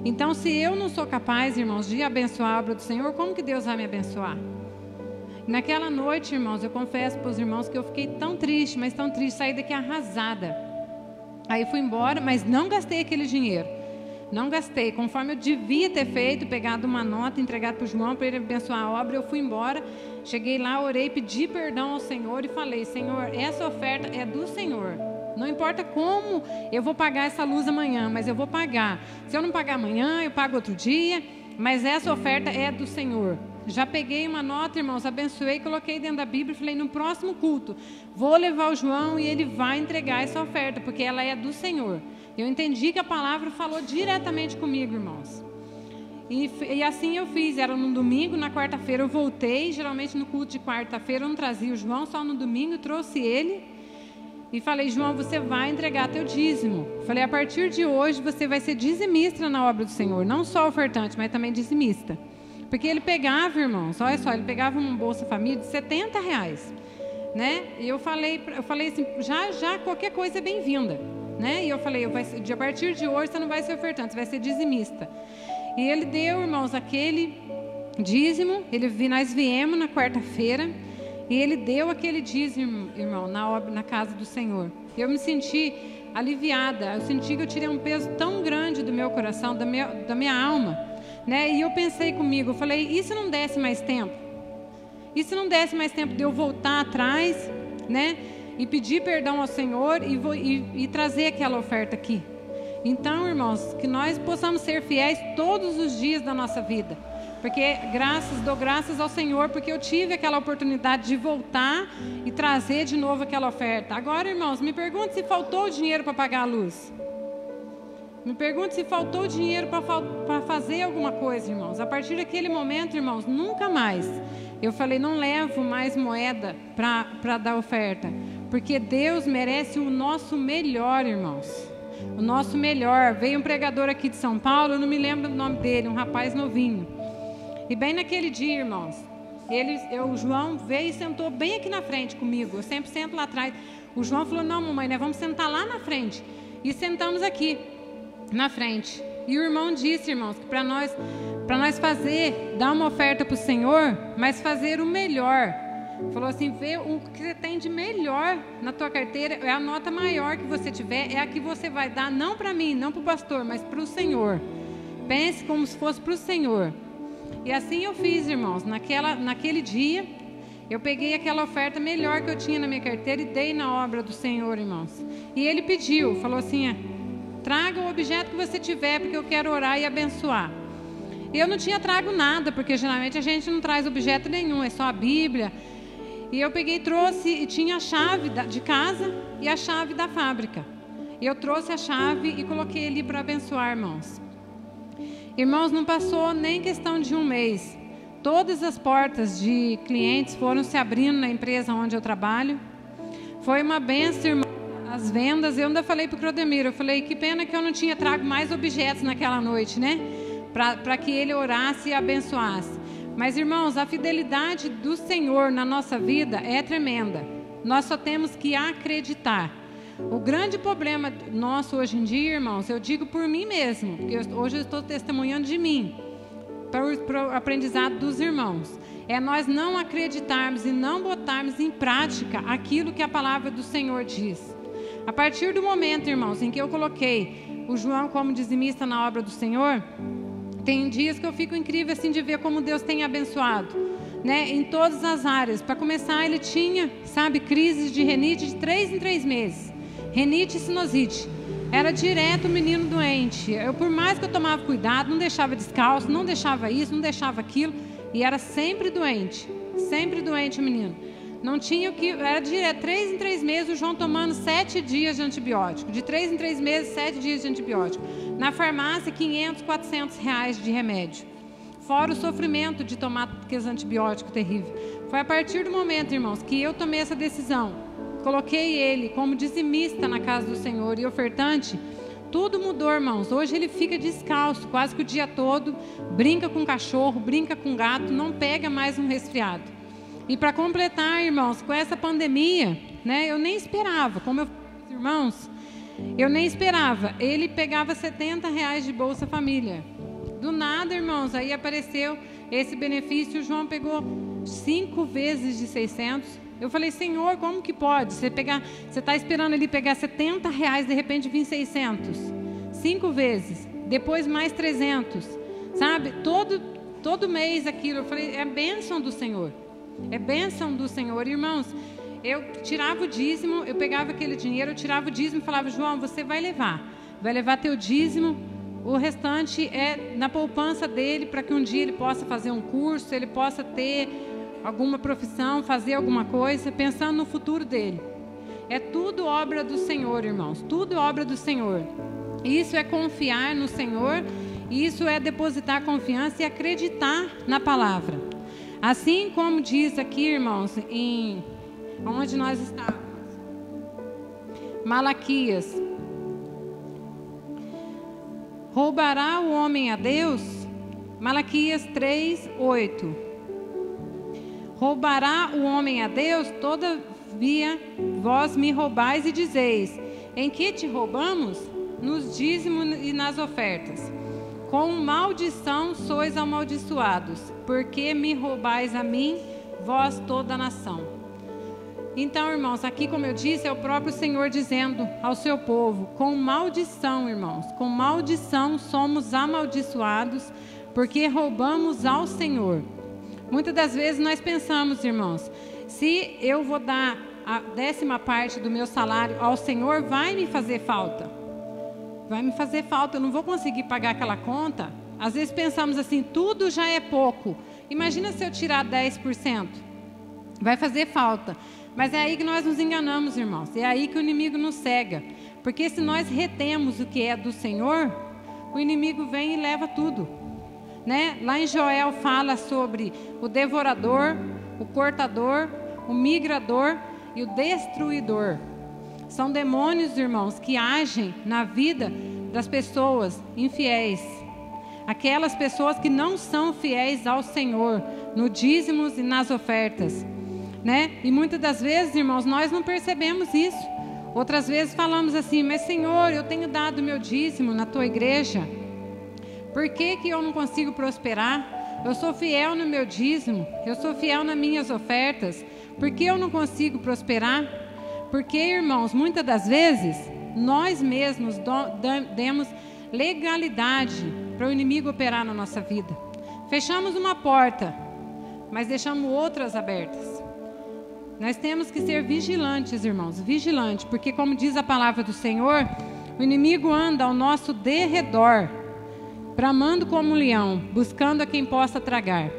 Então, se eu não sou capaz, irmãos, de abençoar a obra do Senhor, como que Deus vai me abençoar? Naquela noite, irmãos, eu confesso para os irmãos que eu fiquei tão triste, mas tão triste, saí daqui arrasada. Aí fui embora, mas não gastei aquele dinheiro. Não gastei, conforme eu devia ter feito, pegado uma nota, entregado para o João, para ele abençoar a obra, eu fui embora, cheguei lá, orei, pedi perdão ao Senhor e falei, Senhor, essa oferta é do Senhor. Não importa como eu vou pagar essa luz amanhã, mas eu vou pagar. Se eu não pagar amanhã, eu pago outro dia, mas essa oferta é do Senhor. Já peguei uma nota, irmãos, abençoei, coloquei dentro da Bíblia e falei, no próximo culto, vou levar o João e ele vai entregar essa oferta, porque ela é do Senhor. Eu entendi que a palavra falou diretamente comigo, irmãos. E assim eu fiz, era no domingo, na quarta-feira eu voltei, geralmente no culto de quarta-feira eu não trazia o João, só no domingo trouxe ele. E falei, João, você vai entregar teu dízimo. Falei, a partir de hoje você vai ser dizimista na obra do Senhor, não só ofertante, mas também dizimista. Porque ele pegava, irmãos, olha só, ele pegava uma Bolsa Família de R$70, né? E eu falei assim, já qualquer coisa é bem-vinda, né? E eu falei, a partir de hoje você não vai ser ofertante, você vai ser dizimista. E ele deu, irmãos, aquele dízimo, nós viemos na quarta-feira, e ele deu aquele dízimo, irmão, na casa do Senhor. Eu me senti aliviada, eu senti que eu tirei um peso tão grande do meu coração, da minha alma, né? E eu pensei comigo, eu falei, e se não desse mais tempo? E se não desse mais tempo de eu voltar atrás, né? E pedir perdão ao Senhor e trazer aquela oferta aqui? Então, irmãos, que nós possamos ser fiéis todos os dias da nossa vida. Porque dou graças ao Senhor, porque eu tive aquela oportunidade de voltar e trazer de novo aquela oferta. Agora, irmãos, me pergunte se faltou dinheiro para pagar a luz. Me pergunte se faltou dinheiro para fazer alguma coisa, irmãos. A partir daquele momento, irmãos, nunca mais. Eu falei, não levo mais moeda para dar oferta. Porque Deus merece o nosso melhor, irmãos. O nosso melhor. Veio um pregador aqui de São Paulo, eu não me lembro do nome dele, um rapaz novinho. E bem naquele dia, irmãos, o João veio e sentou bem aqui na frente comigo. Eu sempre sento lá atrás. O João falou, não, mamãe, nós vamos sentar lá na frente. E sentamos aqui na frente. E o irmão disse, irmãos, que para nós dar uma oferta para o Senhor, mas fazer o melhor. Falou assim, vê o que você tem de melhor na tua carteira, é a nota maior que você tiver, é a que você vai dar, não para mim, não para o pastor, mas para o Senhor. Pense como se fosse para o Senhor. E assim eu fiz, irmãos, naquele dia, eu peguei aquela oferta melhor que eu tinha na minha carteira e dei na obra do Senhor, irmãos. E ele pediu, falou assim, traga o objeto que você tiver, porque eu quero orar e abençoar. Eu não tinha trago nada, porque geralmente a gente não traz objeto nenhum, é só a Bíblia. E eu peguei, trouxe, e tinha a chave de casa e a chave da fábrica. E eu trouxe a chave e coloquei ali para abençoar, irmãos. Irmãos, não passou nem questão de um mês. Todas as portas de clientes foram se abrindo na empresa onde eu trabalho. Foi uma bênção, irmão. As vendas, eu ainda falei para o Crodemiro, eu falei, que pena que eu não tinha trago mais objetos naquela noite, né? Para que ele orasse e abençoasse. Mas, irmãos, a fidelidade do Senhor na nossa vida é tremenda. Nós só temos que acreditar. O grande problema nosso hoje em dia, irmãos, eu digo por mim mesmo, porque hoje eu estou testemunhando de mim, para o aprendizado dos irmãos, é nós não acreditarmos e não botarmos em prática aquilo que a palavra do Senhor diz. A partir do momento, irmãos, em que eu coloquei o João como dizimista na obra do Senhor, tem dias que eu fico incrível assim de ver como Deus tem abençoado, né, em todas as áreas. Para começar, ele tinha, crises de renite de 3 em 3 meses. Renite e sinusite. Era direto o menino doente. Por mais que eu tomava cuidado, não deixava descalço, não deixava isso, não deixava aquilo, e era sempre doente o menino. Não tinha o que, era direto, 3 em 3 meses, o João tomando 7 dias de antibiótico. De 3 em 3 meses, 7 dias de antibiótico. Na farmácia, 500, 400 reais de remédio. Fora o sofrimento de tomar aqueles antibióticos terríveis. Foi a partir do momento, irmãos, que eu tomei essa decisão. Coloquei ele como dizimista na casa do Senhor e ofertante. Tudo mudou, irmãos. Hoje ele fica descalço quase que o dia todo. Brinca com cachorro, brinca com gato. Não pega mais um resfriado. E para completar, irmãos, com essa pandemia, né, eu nem esperava. Como eu falei, irmãos, eu nem esperava. Ele pegava R$70 de Bolsa Família. Do nada, irmãos, aí apareceu esse benefício. O João pegou 5 vezes de 600. Eu falei, Senhor, como que pode? Você está esperando ele pegar R$70, de repente vir 600. 5 vezes. Depois mais 300. Sabe? Todo mês aquilo. Eu falei, é bênção do Senhor. É bênção do Senhor. Irmãos, eu tirava o dízimo, eu pegava aquele dinheiro, eu tirava o dízimo e falava, João, você vai levar teu dízimo, o restante é na poupança dele, para que um dia ele possa fazer um curso, ele possa ter alguma profissão, fazer alguma coisa, pensando no futuro dele. É tudo obra do Senhor, irmãos, tudo obra do Senhor. Isso é confiar no Senhor, isso é depositar confiança e acreditar na palavra. Assim como diz aqui, irmãos, onde nós estávamos, Malaquias, roubará o homem a Deus? Malaquias 3:8. Roubará o homem a Deus? Todavia vós me roubais e dizeis, em que te roubamos? Nos dízimos e nas ofertas. Com maldição sois amaldiçoados, porque me roubais a mim, vós toda a nação. Então, irmãos, aqui como eu disse, é o próprio Senhor dizendo ao seu povo, com maldição, irmãos, com maldição somos amaldiçoados, porque roubamos ao Senhor. Muitas das vezes nós pensamos, irmãos, se eu vou dar a 10ª parte do meu salário ao Senhor, vai me fazer falta. Vai me fazer falta, eu não vou conseguir pagar aquela conta. Às vezes pensamos assim, tudo já é pouco. Imagina se eu tirar 10%. Vai fazer falta. Mas é aí que nós nos enganamos, irmãos. É aí que o inimigo nos cega. Porque se nós retemos o que é do Senhor, o inimigo vem e leva tudo. Né? Lá em Joel fala sobre o devorador, o cortador, o migrador e o destruidor. São demônios, irmãos, que agem na vida das pessoas infiéis. Aquelas pessoas que não são fiéis ao Senhor, no dízimos e nas ofertas. Né? E muitas das vezes, irmãos, nós não percebemos isso. Outras vezes falamos assim, mas Senhor, eu tenho dado meu dízimo na tua igreja. Por que eu não consigo prosperar? Eu sou fiel no meu dízimo, eu sou fiel nas minhas ofertas. Por que eu não consigo prosperar? Porque, irmãos, muitas das vezes, nós mesmos demos legalidade para o inimigo operar na nossa vida. Fechamos uma porta, mas deixamos outras abertas. Nós temos que ser vigilantes, irmãos, vigilantes, porque como diz a palavra do Senhor, o inimigo anda ao nosso derredor, bramando como um leão, buscando a quem possa tragar.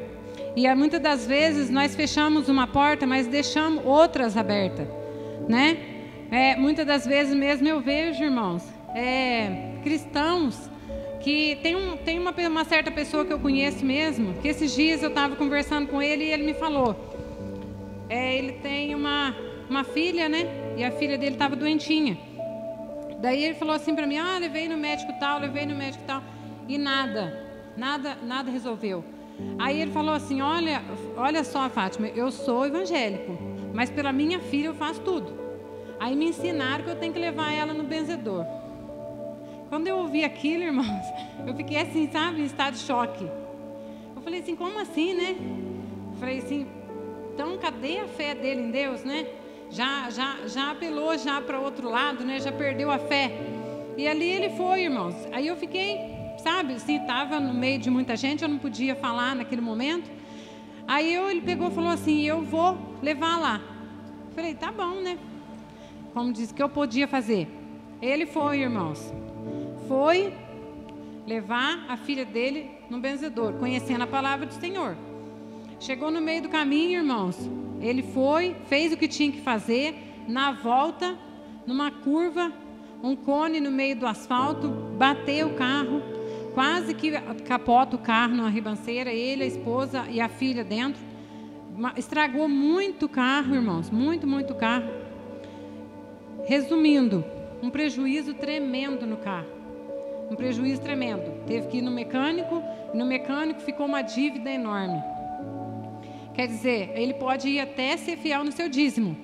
E muitas das vezes nós fechamos uma porta, mas deixamos outras abertas. Né? Muitas das vezes mesmo eu vejo, irmãos, cristãos que tem uma certa pessoa que eu conheço mesmo, que esses dias eu estava conversando com ele e ele me falou, ele tem uma filha, né? E a filha dele estava doentinha. Daí ele falou assim para mim, levei no médico tal, e nada resolveu. Aí ele falou assim, olha só, Fátima, eu sou evangélico, mas pela minha filha eu faço tudo. Aí me ensinaram que eu tenho que levar ela no benzedor. Quando eu ouvi aquilo, irmãos, eu fiquei assim, sabe, em estado de choque. Eu falei assim, como assim, né? Eu falei assim, então cadê a fé dele em Deus, né? Já apelou já para outro lado, né? Já perdeu a fé. E ali ele foi, irmãos. Aí eu fiquei, sabe, assim, estava no meio de muita gente, eu não podia falar naquele momento. Aí ele pegou e falou assim, eu vou levar lá. Eu falei, tá bom, né? Como disse que eu podia fazer. Ele foi, irmãos. Foi levar a filha dele no benzedor, conhecendo a palavra do Senhor. Chegou no meio do caminho, irmãos. Ele foi, fez o que tinha que fazer. Na volta, numa curva, um cone no meio do asfalto, bateu o carro. Quase que capota o carro numa ribanceira. Ele, a esposa e a filha dentro. Estragou muito o carro, irmãos. Muito carro. Resumindo, um prejuízo tremendo no carro. Um prejuízo tremendo. Teve que ir no mecânico, e no mecânico ficou uma dívida enorme. Quer dizer, ele pode ir até ser fiel no seu dízimo,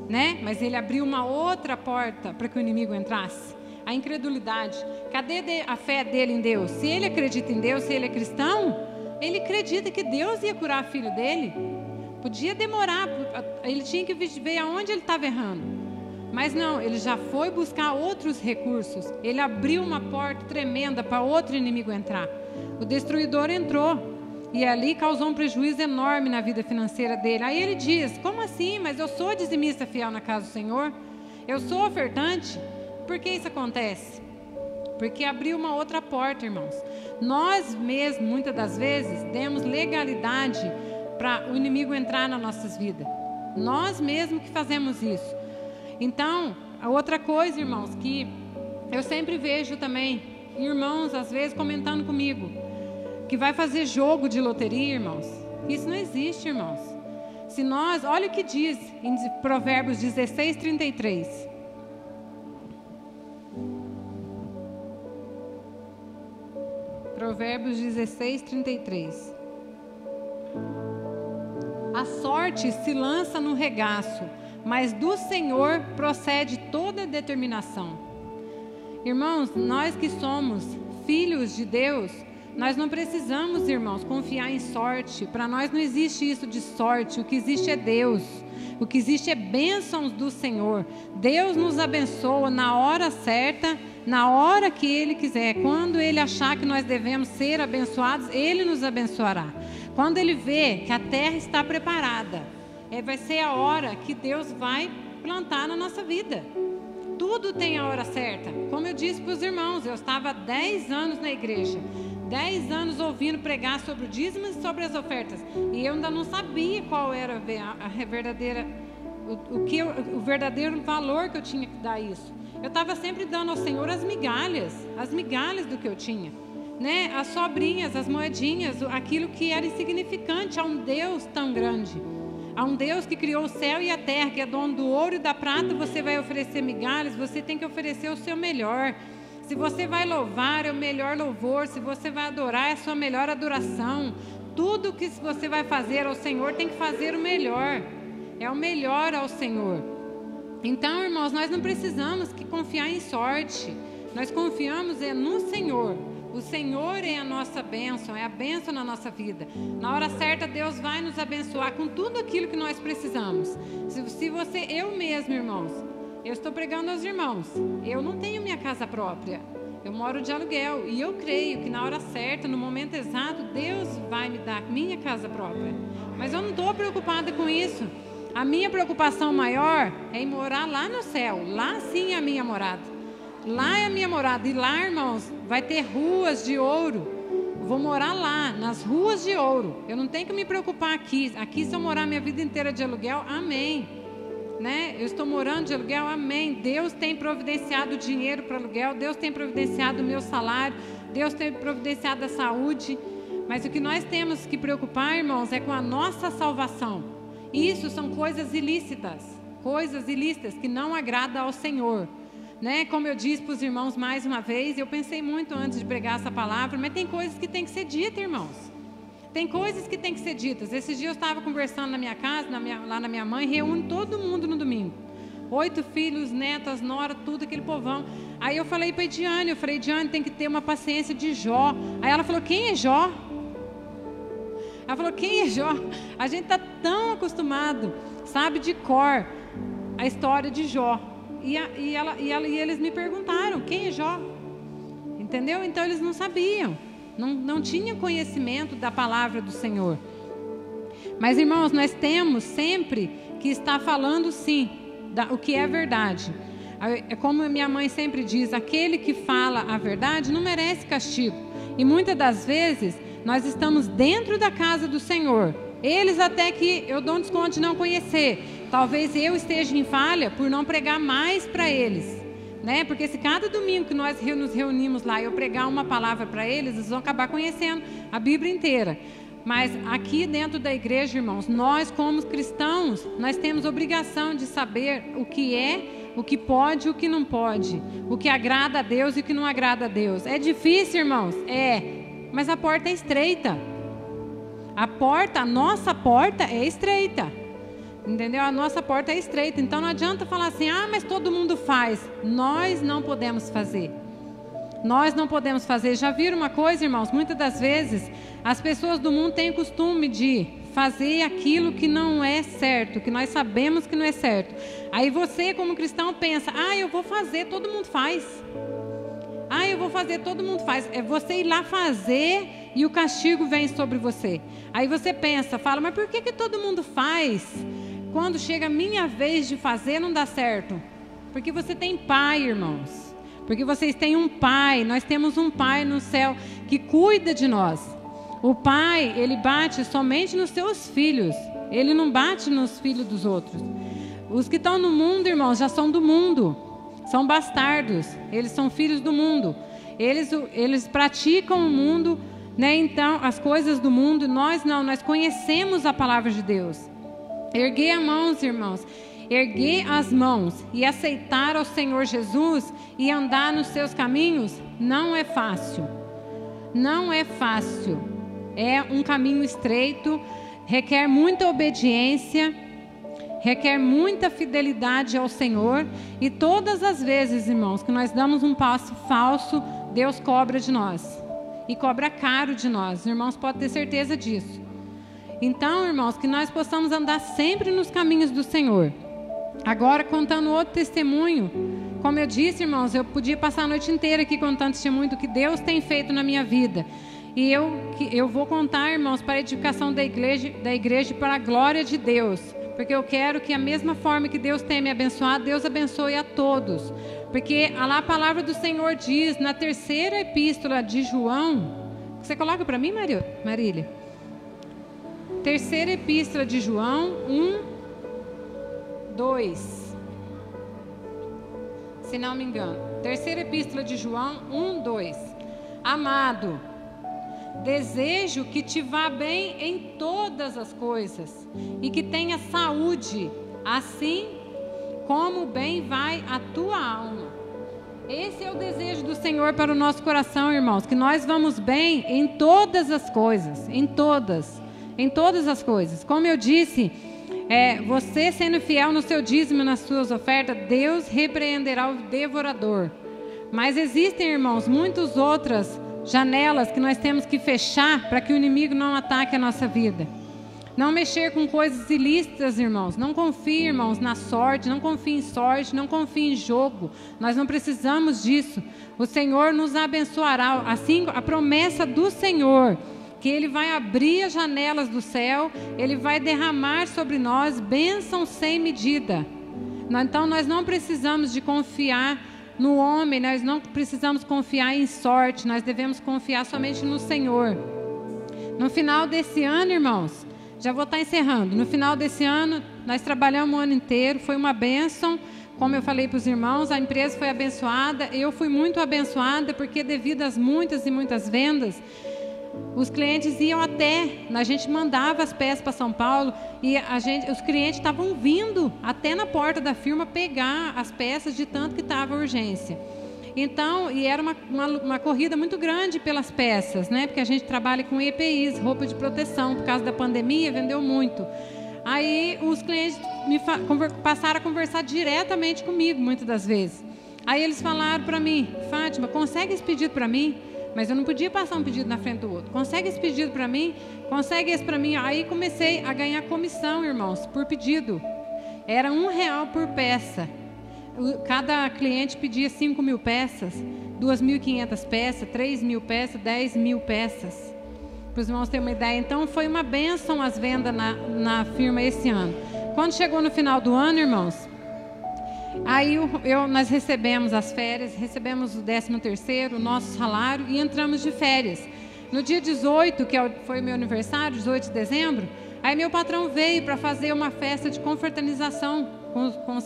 né? Mas ele abriu uma outra porta para que o inimigo entrasse. A incredulidade. Cadê a fé dele em Deus? Se ele acredita em Deus, se ele é cristão, ele acredita que Deus ia curar o filho dele. Podia demorar, ele tinha que ver aonde ele estava errando. Mas não, ele já foi buscar outros recursos. Ele abriu uma porta tremenda para outro inimigo entrar. O destruidor entrou. E ali causou um prejuízo enorme na vida financeira dele. Aí ele diz, como assim? Mas eu sou dizimista fiel na casa do Senhor. Eu sou ofertante. Por que isso acontece? Porque abriu uma outra porta, irmãos. Nós mesmos, muitas das vezes, demos legalidade para o inimigo entrar nas nossas vidas. Nós mesmos que fazemos isso. Então, a outra coisa, irmãos, que eu sempre vejo também, irmãos, às vezes, comentando comigo, que vai fazer jogo de loteria, irmãos. Isso não existe, irmãos. Se nós, olha o que diz em Provérbios 16:33. Provérbios 16:33. A sorte se lança no regaço, mas do Senhor procede toda determinação. Irmãos, nós que somos filhos de Deus, nós não precisamos, irmãos, confiar em sorte. Para nós não existe isso de sorte. O que existe é Deus. O que existe é bênçãos do Senhor. Deus nos abençoa na hora certa, na hora que Ele quiser. Quando Ele achar que nós devemos ser abençoados, Ele nos abençoará. Quando Ele vê que a terra está preparada, vai ser a hora que Deus vai plantar na nossa vida. Tudo tem a hora certa. Como eu disse para os irmãos, eu estava há 10 anos na igreja. 10 anos ouvindo pregar sobre o dízimo e sobre as ofertas. E eu ainda não sabia qual era a verdadeira, o verdadeiro valor que eu tinha que dar a isso. Eu estava sempre dando ao Senhor as migalhas do que eu tinha, né? As sobrinhas, as moedinhas, aquilo que era insignificante a um Deus tão grande. A um Deus que criou o céu e a terra, que é dono do ouro e da prata. Você vai oferecer migalhas, você tem que oferecer o seu melhor. Se você vai louvar, é o melhor louvor. Se você vai adorar, é a sua melhor adoração. Tudo que você vai fazer ao Senhor tem que fazer o melhor. É o melhor ao Senhor. Então, irmãos, nós não precisamos confiar em sorte. Nós confiamos no Senhor. O Senhor é a nossa bênção, é a bênção na nossa vida. Na hora certa, Deus vai nos abençoar com tudo aquilo que nós precisamos. Eu mesmo, irmãos, eu estou pregando aos irmãos, eu não tenho minha casa própria, eu moro de aluguel. E eu creio que na hora certa, no momento exato, Deus vai me dar minha casa própria. Mas eu não estou preocupada com isso. A minha preocupação maior é em morar lá no céu. Lá sim é a minha morada. Lá é a minha morada. E lá, irmãos, vai ter ruas de ouro. Vou morar lá, nas ruas de ouro. Eu não tenho que me preocupar aqui. Aqui, se eu morar minha vida inteira de aluguel, amém. Né? Eu estou morando de aluguel, amém. Deus tem providenciado dinheiro para aluguel. Deus tem providenciado o meu salário. Deus tem providenciado a saúde. Mas o que nós temos que preocupar, irmãos, é com a nossa salvação. Isso são coisas ilícitas. Coisas ilícitas que não agradam ao Senhor. Né? Como eu disse para os irmãos mais uma vez, eu pensei muito antes de pregar essa palavra, mas tem coisas que tem que ser ditas, irmãos. Tem coisas que tem que ser ditas. Esses dias eu estava conversando na minha casa, lá na minha mãe, reúne todo mundo no domingo. 8 filhos, netas, nora, tudo aquele povão. Aí eu falei para a Ediane, Ediane, tem que ter uma paciência de Jó. Aí ela falou, quem é Jó? Ela falou, quem é Jó? A gente está tão acostumado, sabe, de cor, a história de Jó. E eles me perguntaram, quem é Jó? Entendeu? Então eles não sabiam, não tinham conhecimento da palavra do Senhor. Mas, irmãos, nós temos sempre que estar falando sim, o que é verdade. É como a minha mãe sempre diz, aquele que fala a verdade não merece castigo. E muitas das vezes nós estamos dentro da casa do Senhor. Eles até que eu dou um desconto de não conhecer. Talvez eu esteja em falha por não pregar mais para eles, né? Porque se cada domingo que nós nos reunimos lá eu pregar uma palavra para eles, eles vão acabar conhecendo a Bíblia inteira. Mas aqui dentro da igreja, irmãos, nós como cristãos, nós temos obrigação de saber o que é, o que pode e o que não pode, o que agrada a Deus e o que não agrada a Deus. É difícil, irmãos? Mas a porta é estreita. A nossa porta é estreita. Entendeu? A nossa porta é estreita. Então não adianta falar assim, mas todo mundo faz. Nós não podemos fazer. Nós não podemos fazer. Já viram uma coisa, irmãos? Muitas das vezes as pessoas do mundo têm o costume de fazer aquilo que não é certo, que nós sabemos que não é certo. Aí você, como cristão, pensa, eu vou fazer, todo mundo faz. Eu vou fazer, todo mundo faz. É você ir lá fazer e o castigo vem sobre você. Aí você pensa, fala, mas por que todo mundo faz? Quando chega a minha vez de fazer, não dá certo. Porque você tem pai, irmãos. Porque vocês têm um pai. Nós temos um pai no céu que cuida de nós. O pai, ele bate somente nos seus filhos. Ele não bate nos filhos dos outros. Os que estão no mundo, irmãos, já são do mundo. São bastardos. Eles são filhos do mundo. Eles praticam o mundo, né? Então, as coisas do mundo. Nós não. Nós conhecemos a palavra de Deus. Erguer as mãos, irmãos. Erguer as mãos e aceitar ao Senhor Jesus e andar nos seus caminhos não é fácil. Não é fácil. É um caminho estreito, requer muita obediência, requer muita fidelidade ao Senhor. E todas as vezes, irmãos, que nós damos um passo falso, Deus cobra de nós. E cobra caro de nós. Os irmãos podem ter certeza disso. Então, irmãos, que nós possamos andar sempre nos caminhos do Senhor. Agora, contando outro testemunho, como eu disse, irmãos, eu podia passar a noite inteira aqui contando testemunho do que Deus tem feito na minha vida. E eu vou contar, irmãos, para a edificação da igreja e para a glória de Deus. Porque eu quero que a mesma forma que Deus tem me abençoado, Deus abençoe a todos. Porque lá a palavra do Senhor diz, na 3ª epístola de João, você coloca para mim, Marília? 3ª epístola de João, 1:2. Se não me engano. 3ª epístola de João, 1:2. Amado, desejo que te vá bem em todas as coisas e que tenha saúde, assim como bem vai a tua alma. Esse é o desejo do Senhor para o nosso coração, irmãos, que nós vamos bem em todas as coisas, em todas as coisas. Como eu disse, você sendo fiel no seu dízimo, nas suas ofertas, Deus repreenderá o devorador. Mas existem, irmãos, muitas outras janelas que nós temos que fechar para que o inimigo não ataque a nossa vida. Não mexer com coisas ilícitas, irmãos. Não confie, irmãos, na sorte. Não confie em sorte. Não confie em jogo. Nós não precisamos disso. O Senhor nos abençoará. Assim, a promessa do Senhor, que Ele vai abrir as janelas do céu, Ele vai derramar sobre nós bênção sem medida. Então nós não precisamos de confiar no homem, nós não precisamos confiar em sorte, nós devemos confiar somente no Senhor. No final desse ano, irmãos, já vou estar encerrando, no final desse ano, nós trabalhamos o ano inteiro, foi uma bênção, como eu falei para os irmãos, a empresa foi abençoada, eu fui muito abençoada, porque devido às muitas e muitas vendas, os clientes iam a gente mandava as peças para São Paulo e os clientes estavam vindo até na porta da firma pegar as peças de tanto que estava a urgência. Então, e era uma corrida muito grande pelas peças, né? Porque a gente trabalha com EPIs, roupa de proteção, por causa da pandemia, vendeu muito. Aí os clientes passaram a conversar diretamente comigo, muitas das vezes. Aí eles falaram para mim, Fátima, consegue esse pedido para mim? Mas eu não podia passar um pedido na frente do outro. Consegue esse pedido para mim? Consegue esse para mim? Aí comecei a ganhar comissão, irmãos, por pedido. Era R$1 por peça. Cada cliente pedia 5.000 peças, 2.500 peças, 3.000 peças, 10.000 peças. Para os irmãos terem uma ideia. Então foi uma bênção as vendas na firma esse ano. Quando chegou no final do ano, irmãos, aí nós recebemos as férias, recebemos o 13º, o nosso salário e entramos de férias. No dia 18, que foi o meu aniversário, 18 de dezembro, aí meu patrão veio para fazer uma festa de confraternização com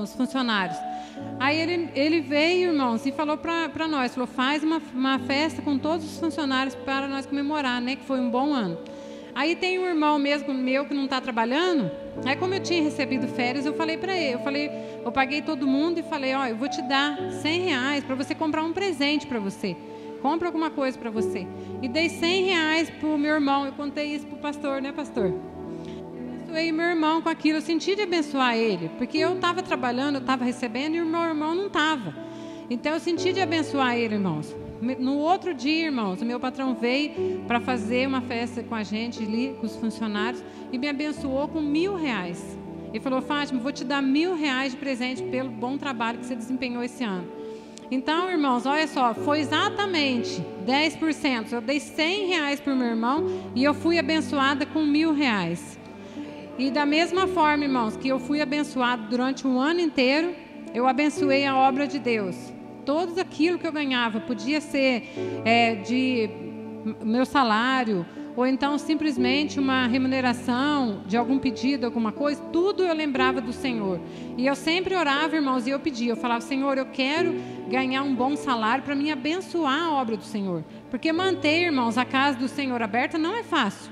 os funcionários. Aí ele veio, irmãos, e falou para nós, falou, faz uma festa com todos os funcionários para nós comemorar, né, que foi um bom ano. Aí tem um irmão mesmo meu que não está trabalhando. Aí como eu tinha recebido férias, eu falei para ele, eu paguei todo mundo e falei, eu vou te dar R$100 para você comprar um presente para você. Compra alguma coisa para você. E dei R$100 para o meu irmão. Eu contei isso para o pastor, né, pastor? abençoei meu irmão com aquilo, eu senti de abençoar ele, porque eu estava trabalhando, eu estava recebendo e o meu irmão não estava. Então eu senti de abençoar ele, irmãos. No outro dia, irmãos, o meu patrão veio para fazer uma festa com a gente ali, com os funcionários, e me abençoou com R$1.000. Ele falou: Fátima, vou te dar R$1.000 de presente pelo bom trabalho que você desempenhou esse ano. Então, irmãos, olha só, foi exatamente 10%. Eu dei R$100 para o meu irmão e eu fui abençoada com R$1.000. E da mesma forma, irmãos, que eu fui abençoada durante um ano inteiro, eu abençoei a obra de Deus. Tudo aquilo que eu ganhava, podia ser de meu salário, ou então simplesmente uma remuneração de algum pedido, alguma coisa, tudo eu lembrava do Senhor. E eu sempre orava, irmãos, e eu pedia, eu falava: Senhor, eu quero ganhar um bom salário para mim abençoar a obra do Senhor. Porque manter, irmãos, a casa do Senhor aberta não é fácil,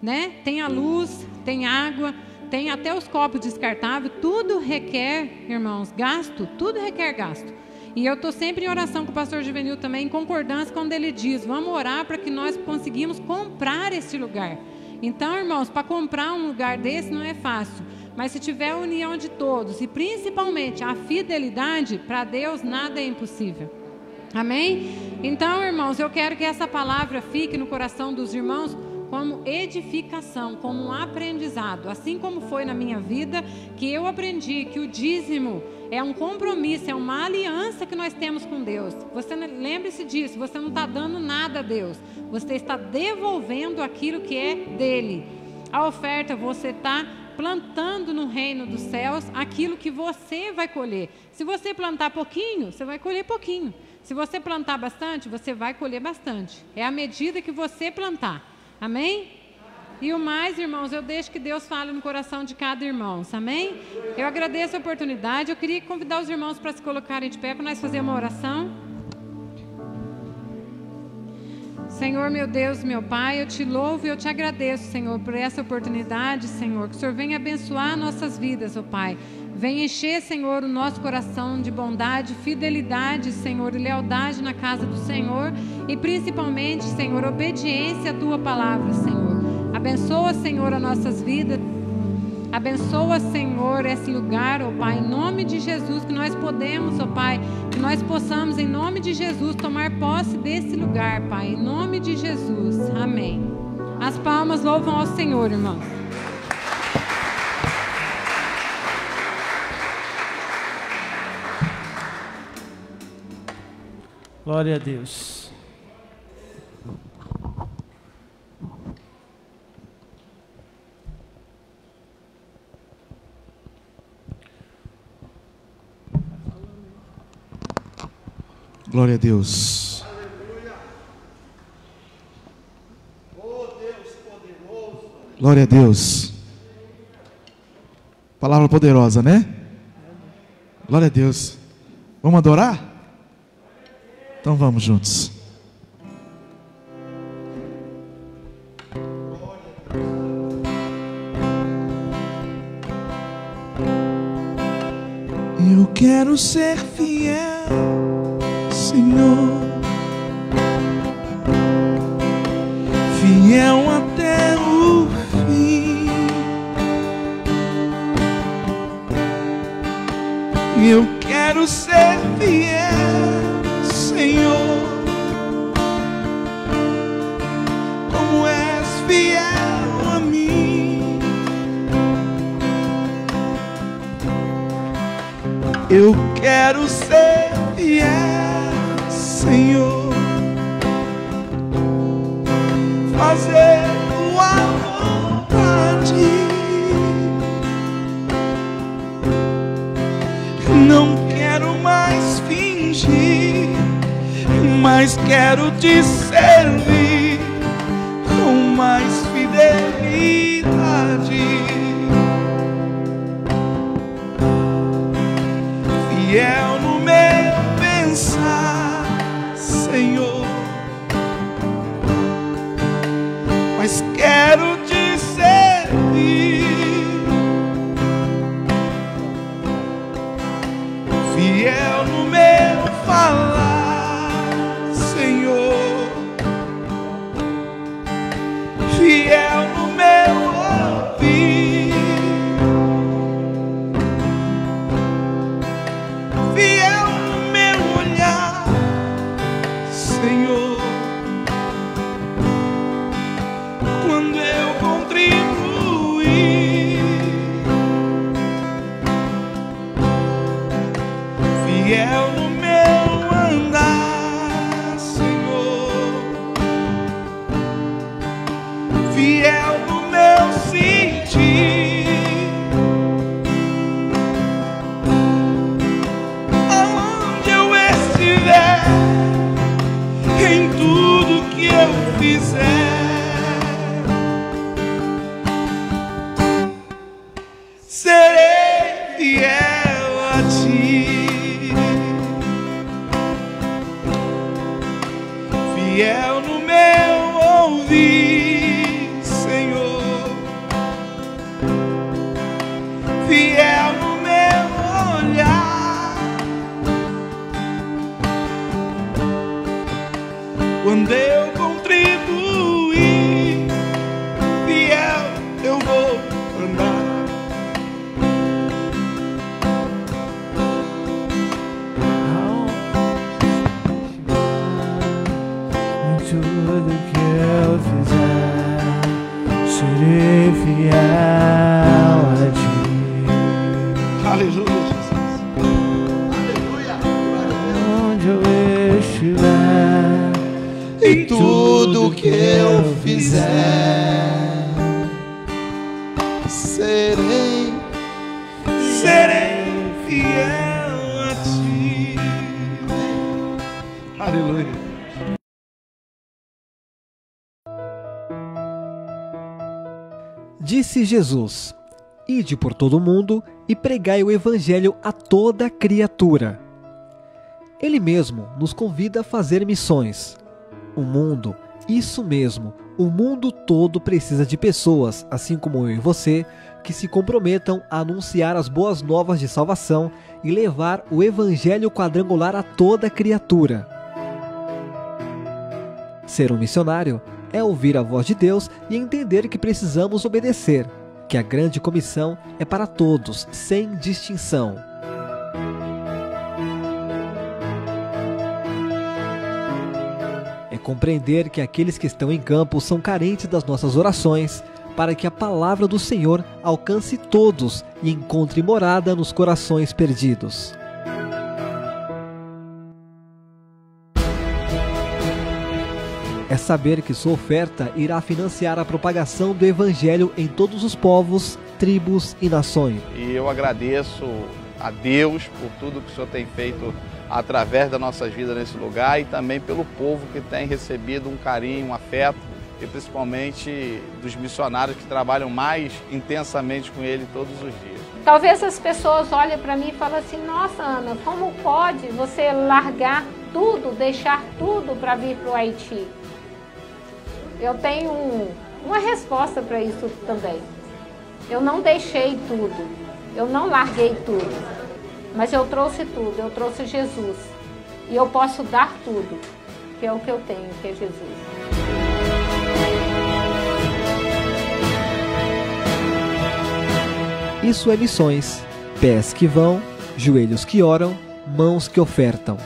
né? Tem a luz, tem água, tem até os copos descartáveis, tudo requer, irmãos, gasto, tudo requer gasto. E eu estou sempre em oração com o pastor Juvenil também, em concordância quando ele diz: vamos orar para que nós conseguimos comprar esse lugar. Então, irmãos, para comprar um lugar desse não é fácil, mas se tiver a união de todos e principalmente a fidelidade, para Deus nada é impossível. Amém? Então, irmãos, eu quero que essa palavra fique no coração dos irmãos como edificação, como um aprendizado, assim como foi na minha vida, que eu aprendi que o dízimo é um compromisso, é uma aliança que nós temos com Deus. Você lembre-se disso, você não está dando nada a Deus, você está devolvendo aquilo que é dele. A oferta, você está plantando no reino dos céus aquilo que você vai colher. Se você plantar pouquinho, você vai colher pouquinho. Se você plantar bastante, você vai colher bastante. É à medida que você plantar. Amém? E o mais, irmãos, eu deixo que Deus fale no coração de cada irmão. Amém? Eu agradeço a oportunidade. Eu queria convidar os irmãos para se colocarem de pé para nós fazer uma oração. Senhor, meu Deus, meu Pai, eu te louvo e eu te agradeço, Senhor, por essa oportunidade, Senhor. Que o Senhor venha abençoar nossas vidas, ó Pai. Venha encher, Senhor, o nosso coração de bondade, fidelidade, Senhor, e lealdade na casa do Senhor. E principalmente, Senhor, obediência à Tua palavra, Senhor. Abençoa, Senhor, as nossas vidas. Abençoa, Senhor, esse lugar, ó Pai, em nome de Jesus, que nós podemos, ó Pai, que nós possamos, em nome de Jesus, tomar posse desse lugar, Pai, em nome de Jesus. Amém. As palmas louvam ao Senhor, irmãos. Glória a Deus. Glória a Deus. Glória a Deus. Palavra poderosa, né? Glória a Deus. Vamos adorar? Então vamos juntos. Eu quero ser fiel, Senhor, fiel até o fim. Eu quero ser fiel, Senhor, como és fiel a mim. Eu quero ser fiel, Senhor, fazer tua vontade. Não quero mais fingir, mas quero te servir com mais fidelidade. Fiel no meu pensar, Senhor, mas quero te servir. Fiel no meu falar, Senhor, fiel no meu ouvir. fizer, serei fiel a ti, fiel no meu ouvir, Senhor, fiel no meu olhar, quando eu contribuir, fiel eu vou andar. Tudo que eu fizer, serei fiel a ti. Aleluia, Jesus. Aleluia. Onde eu estiver, Em tudo que eu fizer, serei fiel a ti. Aleluia. Disse Jesus: Ide por todo o mundo e pregai o evangelho a toda criatura. Ele mesmo nos convida a fazer missões. O mundo, isso mesmo, o mundo todo precisa de pessoas, assim como eu e você, que se comprometam a anunciar as boas novas de salvação e levar o evangelho quadrangular a toda criatura. Ser um missionário é ouvir a voz de Deus e entender que precisamos obedecer, que a grande comissão é para todos, sem distinção. É compreender que aqueles que estão em campo são carentes das nossas orações, para que a palavra do Senhor alcance todos e encontre morada nos corações perdidos. É saber que sua oferta irá financiar a propagação do Evangelho em todos os povos, tribos e nações. E eu agradeço a Deus por tudo que o Senhor tem feito através das nossas vidas nesse lugar e também pelo povo que tem recebido um carinho, um afeto e principalmente dos missionários que trabalham mais intensamente com ele todos os dias. Talvez as pessoas olhem para mim e falem assim: nossa, Ana, como pode você largar tudo, deixar tudo para vir para o Haiti? Eu tenho uma resposta para isso também. Eu não deixei tudo, eu não larguei tudo, mas eu trouxe tudo, eu trouxe Jesus. E eu posso dar tudo, que é o que eu tenho, que é Jesus. Isso é missões, pés que vão, joelhos que oram, mãos que ofertam.